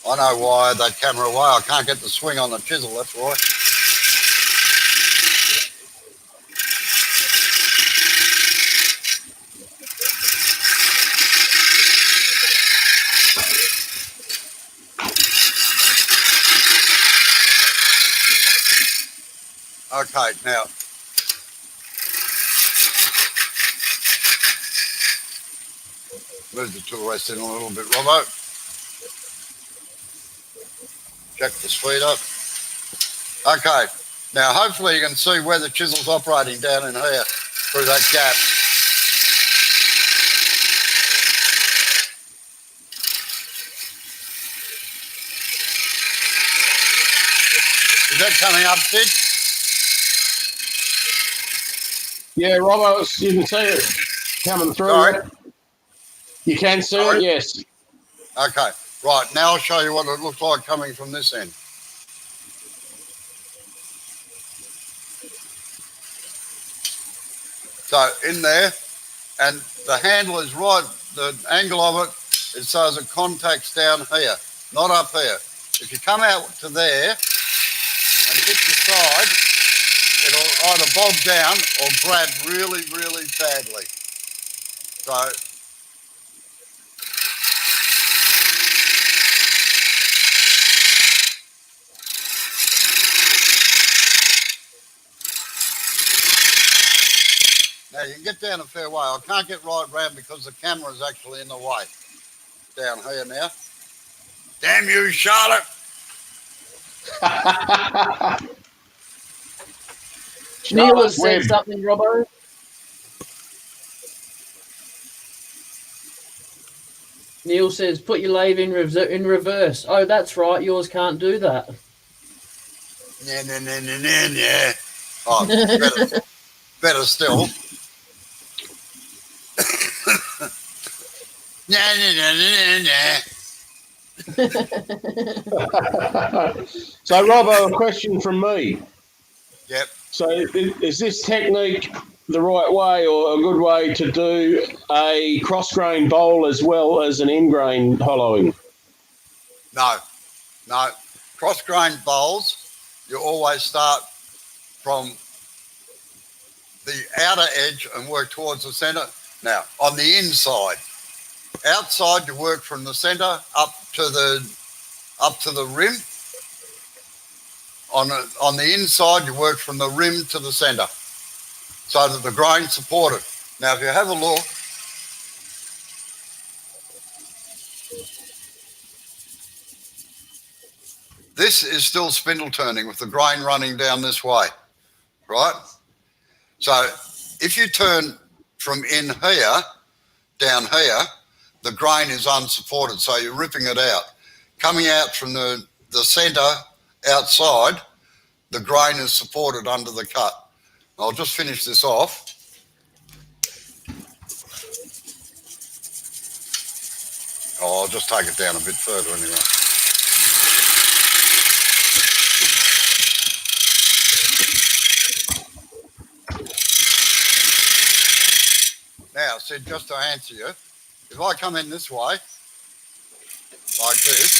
I know why that camera away. I can't get the swing on the chisel, that's why. Okay, now move the tool rest in a little bit, Robbo. Check the speed up. Okay, now hopefully you can see where the chisel's operating down in here through that gap. Is that coming up, Sid? Yeah, Robbo, you can see it coming through. Sorry? You can see Sorry? it, yes. Okay, right, now I'll show you what it looks like coming from this end. So in there, and the handle is right, the angle of it is so as it contacts down here, not up here. If you come out to there and hit the side, it'll either bog down or grab really, really badly. So now you can get down a fair way. I can't get right round because the camera is actually in the way. Down here now. Damn you, Charlotte. Neil has said Webb. something, Robbo. Neil says, put your lathe in reverse. Oh, that's right. Yours can't do that. Yeah. Oh, better still. Nah. So, Robbo, a question from me. Yep. So, is this technique the right way or a good way to do a cross-grain bowl as well as an in-grain hollowing? No. Cross-grain bowls, you always start from the outer edge and work towards the centre. Now, on the inside, outside you work from the centre up to the rim. On the inside, you work from the rim to the centre so that the grain's supported. Now, if you have a look, this is still spindle turning with the grain running down this way, right? So if you turn from in here, down here, the grain is unsupported, so you're ripping it out. Coming out from the centre outside, the grain is supported under the cut. I'll just finish this off. Oh, I'll just take it down a bit further anyway. Now, Sid, just to answer you, if I come in this way, like this,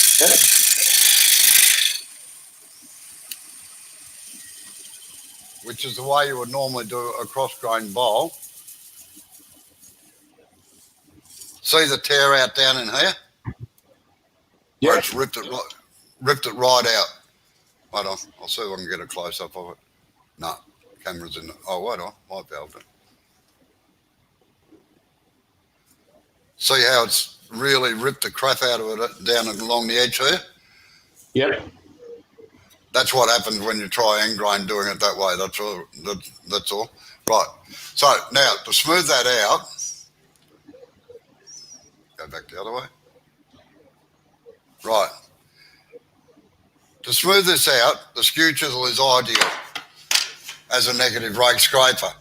which is the way you would normally do a cross-grain bowl, see the tear out down in here? Yeah. Where it's ripped it right out. Wait on, I'll see if I can get a close-up of it. No, camera's in the, oh, wait on, might be able to. See how it's really ripped the crap out of it down along the edge here? Yep. That's what happens when you try end grain doing it that way. That's all. That's all. Right. So now to smooth that out, go back the other way. Right. To smooth this out, the skew chisel is ideal. as a negative rake scraper.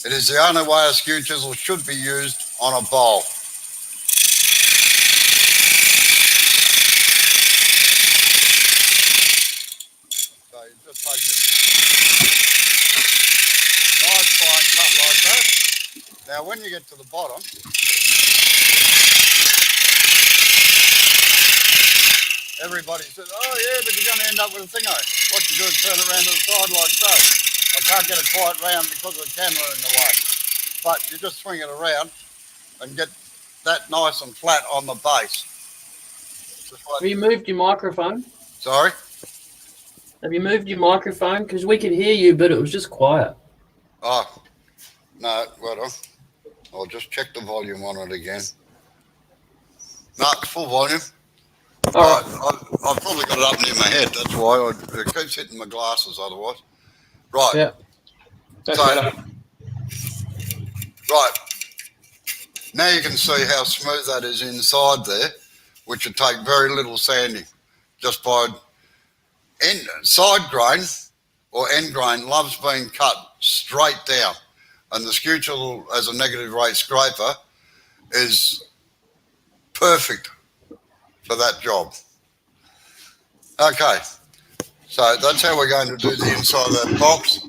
It is the only way a skew chisel should be used on a bowl. So you just take this nice fine cut like that. Now when you get to the bottom, everybody says, oh yeah, but you're going to end up with a thingo. What you do is turn it around to the side like so. I can't get it quite round because of the camera in the way. But you just swing it around and get that nice and flat on the base. Have you moved your microphone? Sorry? Have you moved your microphone? Because we could hear you, but it was just quiet. Oh, no, well, I'll just check the volume on it again. No, full volume. All right. I've probably got it up near my head. That's why it keeps hitting my glasses otherwise. Right. Yeah. That's better. Right. Now you can see how smooth that is inside there, which would take very little sanding. Just by side grain or end grain loves being cut straight down. And the skew chisel as a negative rate scraper is perfect for that job. Okay, so that's how we're going to do the inside of that box.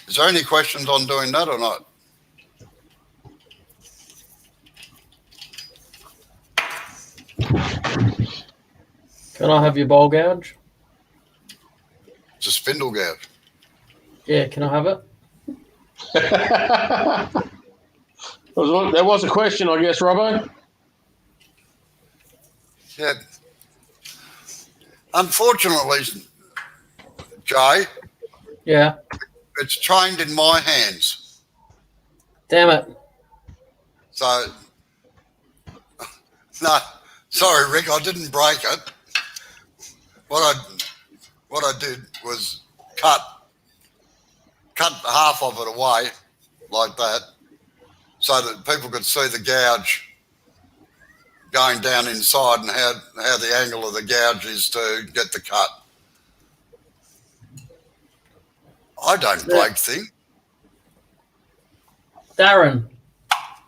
Is there any questions on doing that or not? Can I have your bowl gouge? It's a spindle gouge. Yeah, can I have it? There was a question, I guess, Robbo. Yeah. Unfortunately, Jay, Yeah. it's trained in my hands. Damn it. So, no, sorry, Rick, I didn't break it. What I did was cut half of it away like that so that people could see the gouge going down inside and how the angle of the gouge is to get the cut. I don't break things. Darren,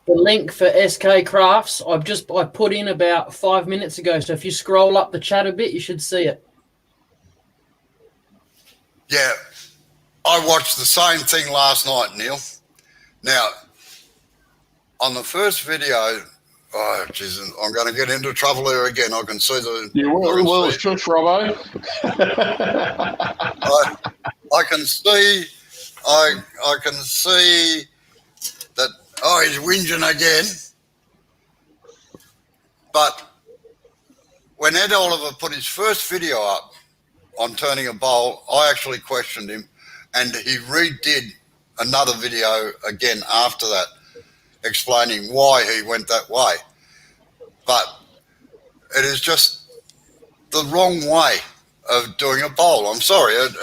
the link for SK Crafts, I put in about 5 minutes ago. So if you scroll up the chat a bit, you should see it. Yeah, I watched the same thing last night, Neil. Now, on the first video, oh, geez, I'm going to get into trouble here again. I can see the... You will shush, Robbo. I can see that, oh, he's whinging again. But when Ed Oliver put his first video up on turning a bowl, I actually questioned him, and he redid another video again after that, explaining why he went that way. But it is just the wrong way of doing a bowl. I'm sorry, it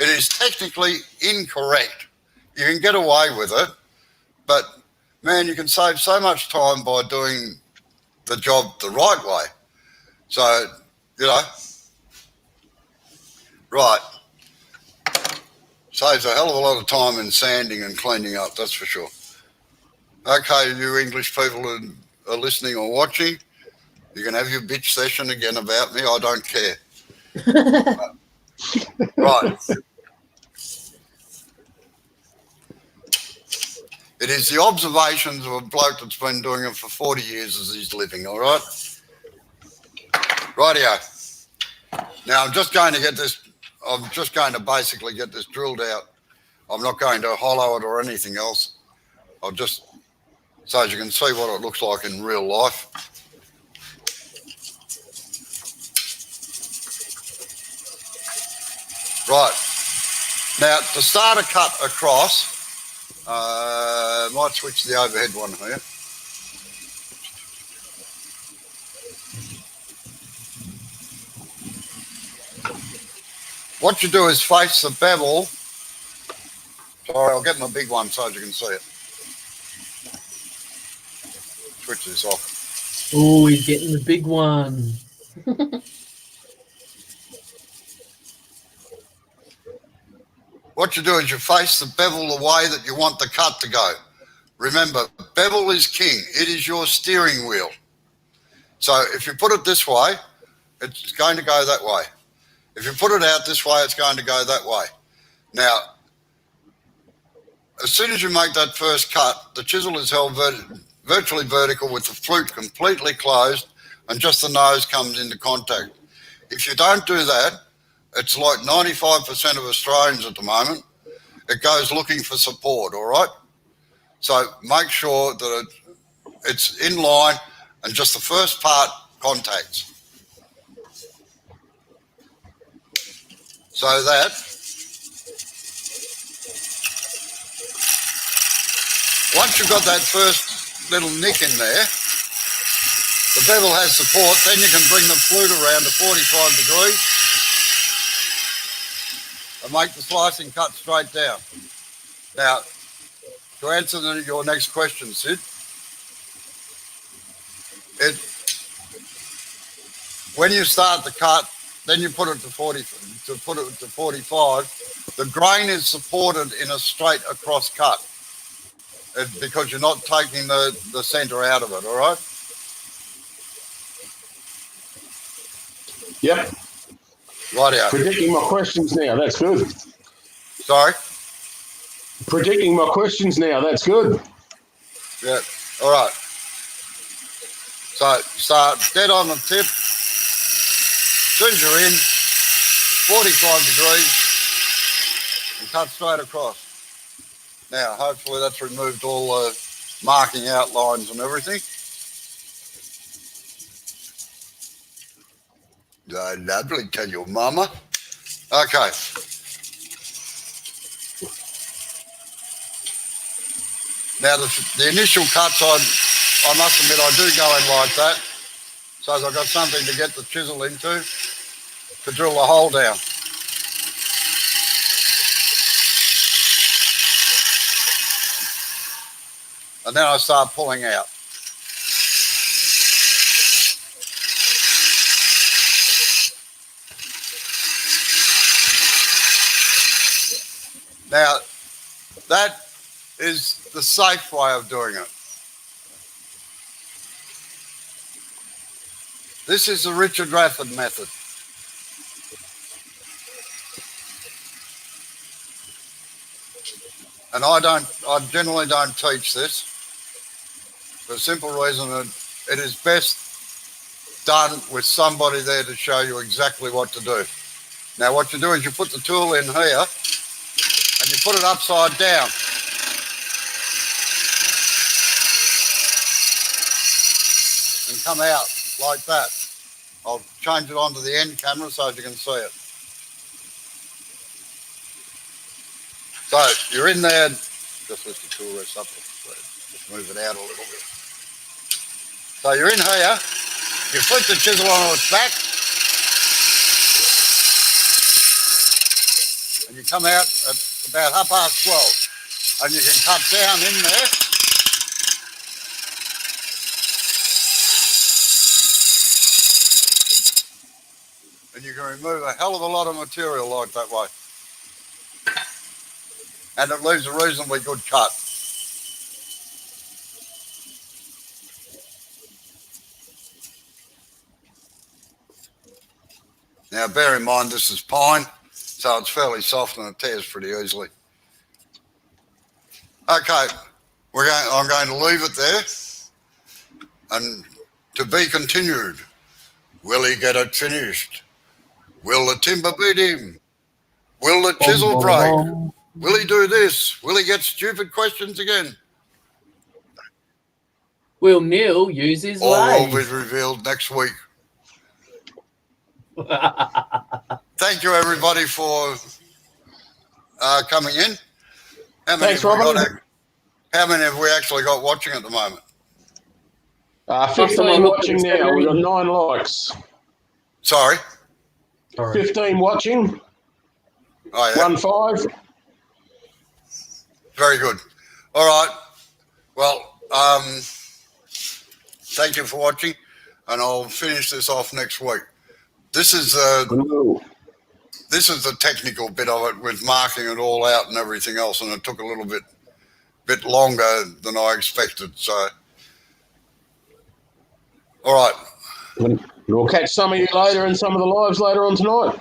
is technically incorrect. You can get away with it, but man, you can save so much time by doing the job the right way. So, you know, right. Saves a hell of a lot of time in sanding and cleaning up, that's for sure. Okay, you English people who are listening or watching, you can have your bitch session again about me. I don't care. Right. It is the observations of a bloke that's been doing it for 40 years as he's living, all right? Rightio. Now, I'm just going to basically get this drilled out. I'm not going to hollow it or anything else. I'll just, so as you can see what it looks like in real life. Right. Now, to start a cut across, might switch the overhead one here. What you do is face the bevel. Sorry, I'll get my big one so you can see it. switch this off. Oh, he's getting the big one. What you do is you face the bevel the way that you want the cut to go. Remember, bevel is king. It is your steering wheel. So if you put it this way, it's going to go that way. If you put it out this way, it's going to go that way. Now, as soon as you make that first cut, the chisel is held virtually vertical with the flute completely closed and just the nose comes into contact. If you don't do that, it's like 95% of Australians at the moment. It goes looking for support, all right? So make sure that it's in line and just the first part contacts. So that once you've got that first little nick in there, the bevel has support, then you can bring the flute around to 45 degrees and make the slicing cut straight down. Now, to answer your next question, Sid, when you start the cut, then you put it to 45. The grain is supported in a straight across cut because you're not taking the centre out of it, all right? Yep. Rightio. Predicting my questions now. That's good. Sorry? Predicting my questions now. That's good. Yeah, all right. So start dead on the tip. As soon as you're in, 45 degrees, and cut straight across. Now, hopefully that's removed all the marking outlines and everything. Oh, lovely, tell your mama. Okay. Now, the initial cuts, I must admit, I do go in like that. So I've got something to get the chisel into to drill the hole down. And then I start pulling out. Now, that is the safe way of doing it. This is the Richard Rafford method. And I generally don't teach this for the simple reason that it is best done with somebody there to show you exactly what to do. Now what you do is you put the tool in here and you put it upside down. And come out like that. I'll change it onto the end camera so you can see it. So you're in there, just lift the tool rest up, just move it out a little bit. So you're in here, you flip the chisel on its back, and you come out at about 12:30, and you can cut down in there. And you can remove a hell of a lot of material like that way. And it leaves a reasonably good cut. Now bear in mind this is pine, so it's fairly soft and it tears pretty easily. Okay, I'm going to leave it there and to be continued. Will he get it finished? Will the timber beat him? Will the chisel break? Will he do this? Will he get stupid questions again? Will Neil use his All will be lathe? revealed next week. Thank you, everybody, for coming in. Thanks, Robert. How many have we actually got watching at the moment? 15 watching now. We've got 9 likes. Sorry? 15 watching. Oh, yeah. 1-5. Very good. All right. Well, thank you for watching, and I'll finish this off next week. This is this is the technical bit of it with marking it all out and everything else, and it took a little bit longer than I expected. So, all right. We'll catch some of you later and some of the lives later on tonight.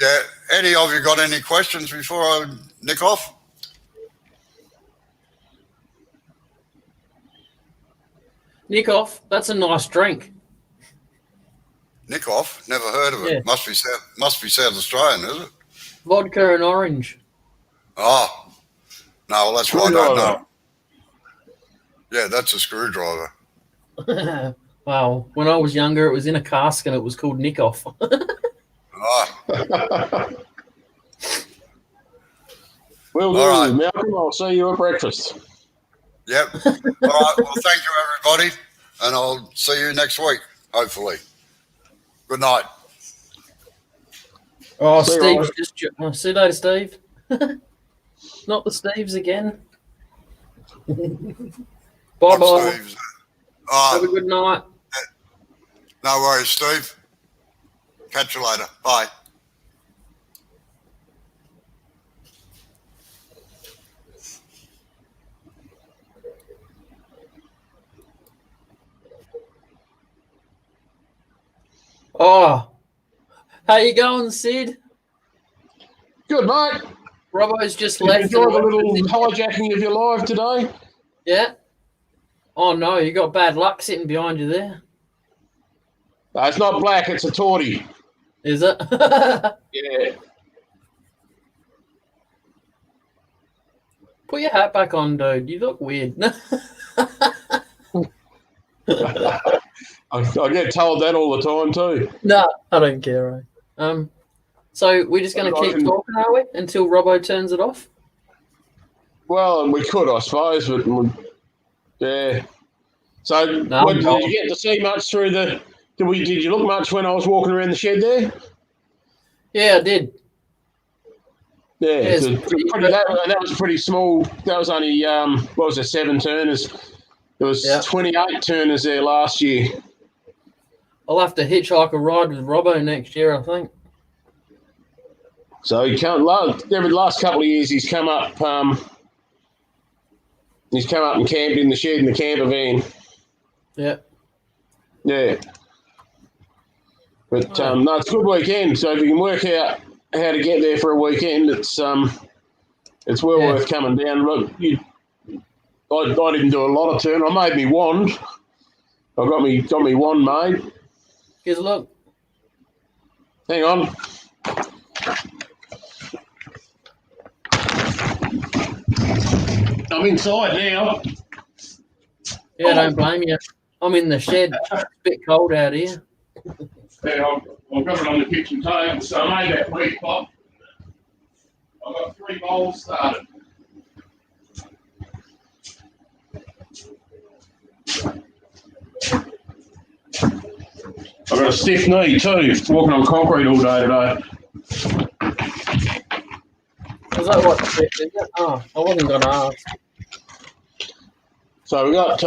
Yeah, Eddie, have you got any questions before I nick off? Nick off. That's a nice drink. Nick off? Never heard of it. Yeah. Must be South Australian, is it? Vodka and orange. Oh, no, well, that's why I don't know. Yeah, that's a screwdriver. Well, when I was younger, it was in a cask and it was called Nick off. Ah, Will do, All right. Malcolm. I'll see you at breakfast. yep. All right, well, thank you, everybody, and I'll see you next week, hopefully. Good night. Oh, See you, Steve's Robert. just. See you later, Steve. Not the Steves again. Bye bye. Steve's. Have a good night. No worries, Steve. Catch you later. Bye. Oh, how you going, Sid? Good, mate. Robbo's just Did you left. enjoy the little hijacking of your live today? Yeah. Oh no, you got bad luck sitting behind you there. No, it's not black. It's a tawdy. Is it? Yeah. Put your hat back on, dude. You look weird. I get told that all the time too. No, I don't care. So we're just going to keep talking, are we, until Robbo turns it off? Well, we could, I suppose, but yeah. So, No, did you get to see much through the? Did you look much when I was walking around the shed there? Yeah, I did. Yeah, Yes. that was pretty small. That was only what was it, 7 turners. There was 28 turners there last year. I'll have to hitchhike a ride with Robbo next year, I think. So he come every last couple of years he's come up. He's come up and camped in the shed in the camper van. Yeah. Yeah. But no, it's a good weekend. So if you can work out how to get there for a weekend, it's well worth coming down. Look, I didn't do a lot of turn. I made me wand. I got me wand made. Here's a look. Hang on. I'm inside now. Yeah, don't blame you. I'm in the shed. It's a bit cold out here. Yeah, I've got it on the kitchen table, so I made that wheat pop. I've got 3 bowls started. I've got a stiff knee too, walking on concrete all day today. Was that what? Is it? Oh, I wasn't going to ask. So we got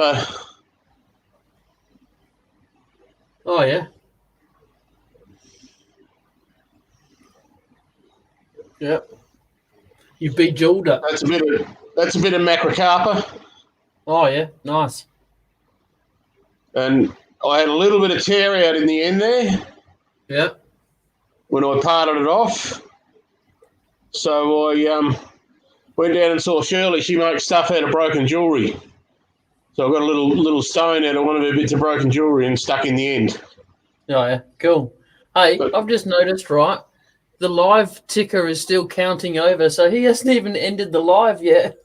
Oh, yeah. Yep. You bejeweled it. that's a bit of macrocarpa, Oh, yeah. Nice. and I had a little bit of tear out in the end there Yep. when I parted it off. So I went down and saw Shirley. She makes stuff out of broken jewellery. So I got a little stone out of one of her bits of broken jewellery and stuck in the end. Oh, yeah. Cool. Hey, I've just noticed, right? The live ticker is still counting over, so he hasn't even ended the live yet.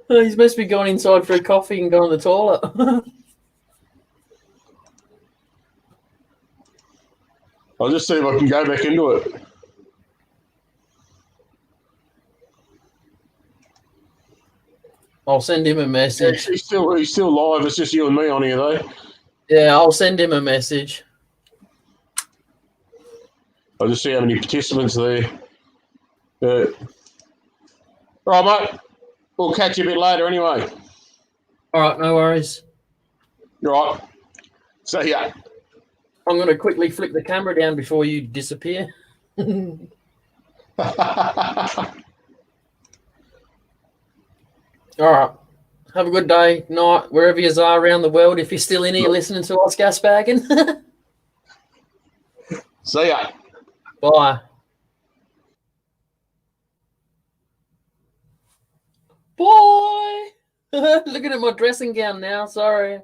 He's must be going inside for a coffee and go on the toilet. I'll just see if I can go back into it. I'll send him a Yeah, message. he's still live. It's just you and me on here though. Yeah, I'll send him a message. I'll just see how many participants there. All right, mate. We'll catch you a bit later anyway. All right, no worries. Right. See ya. I'm going to quickly flick the camera down before you disappear. All right. Have a good day, night, wherever you are around the world. If you're still in here listening to us gasbagging. See ya. Bye. Boy. Looking at my dressing gown now. Sorry.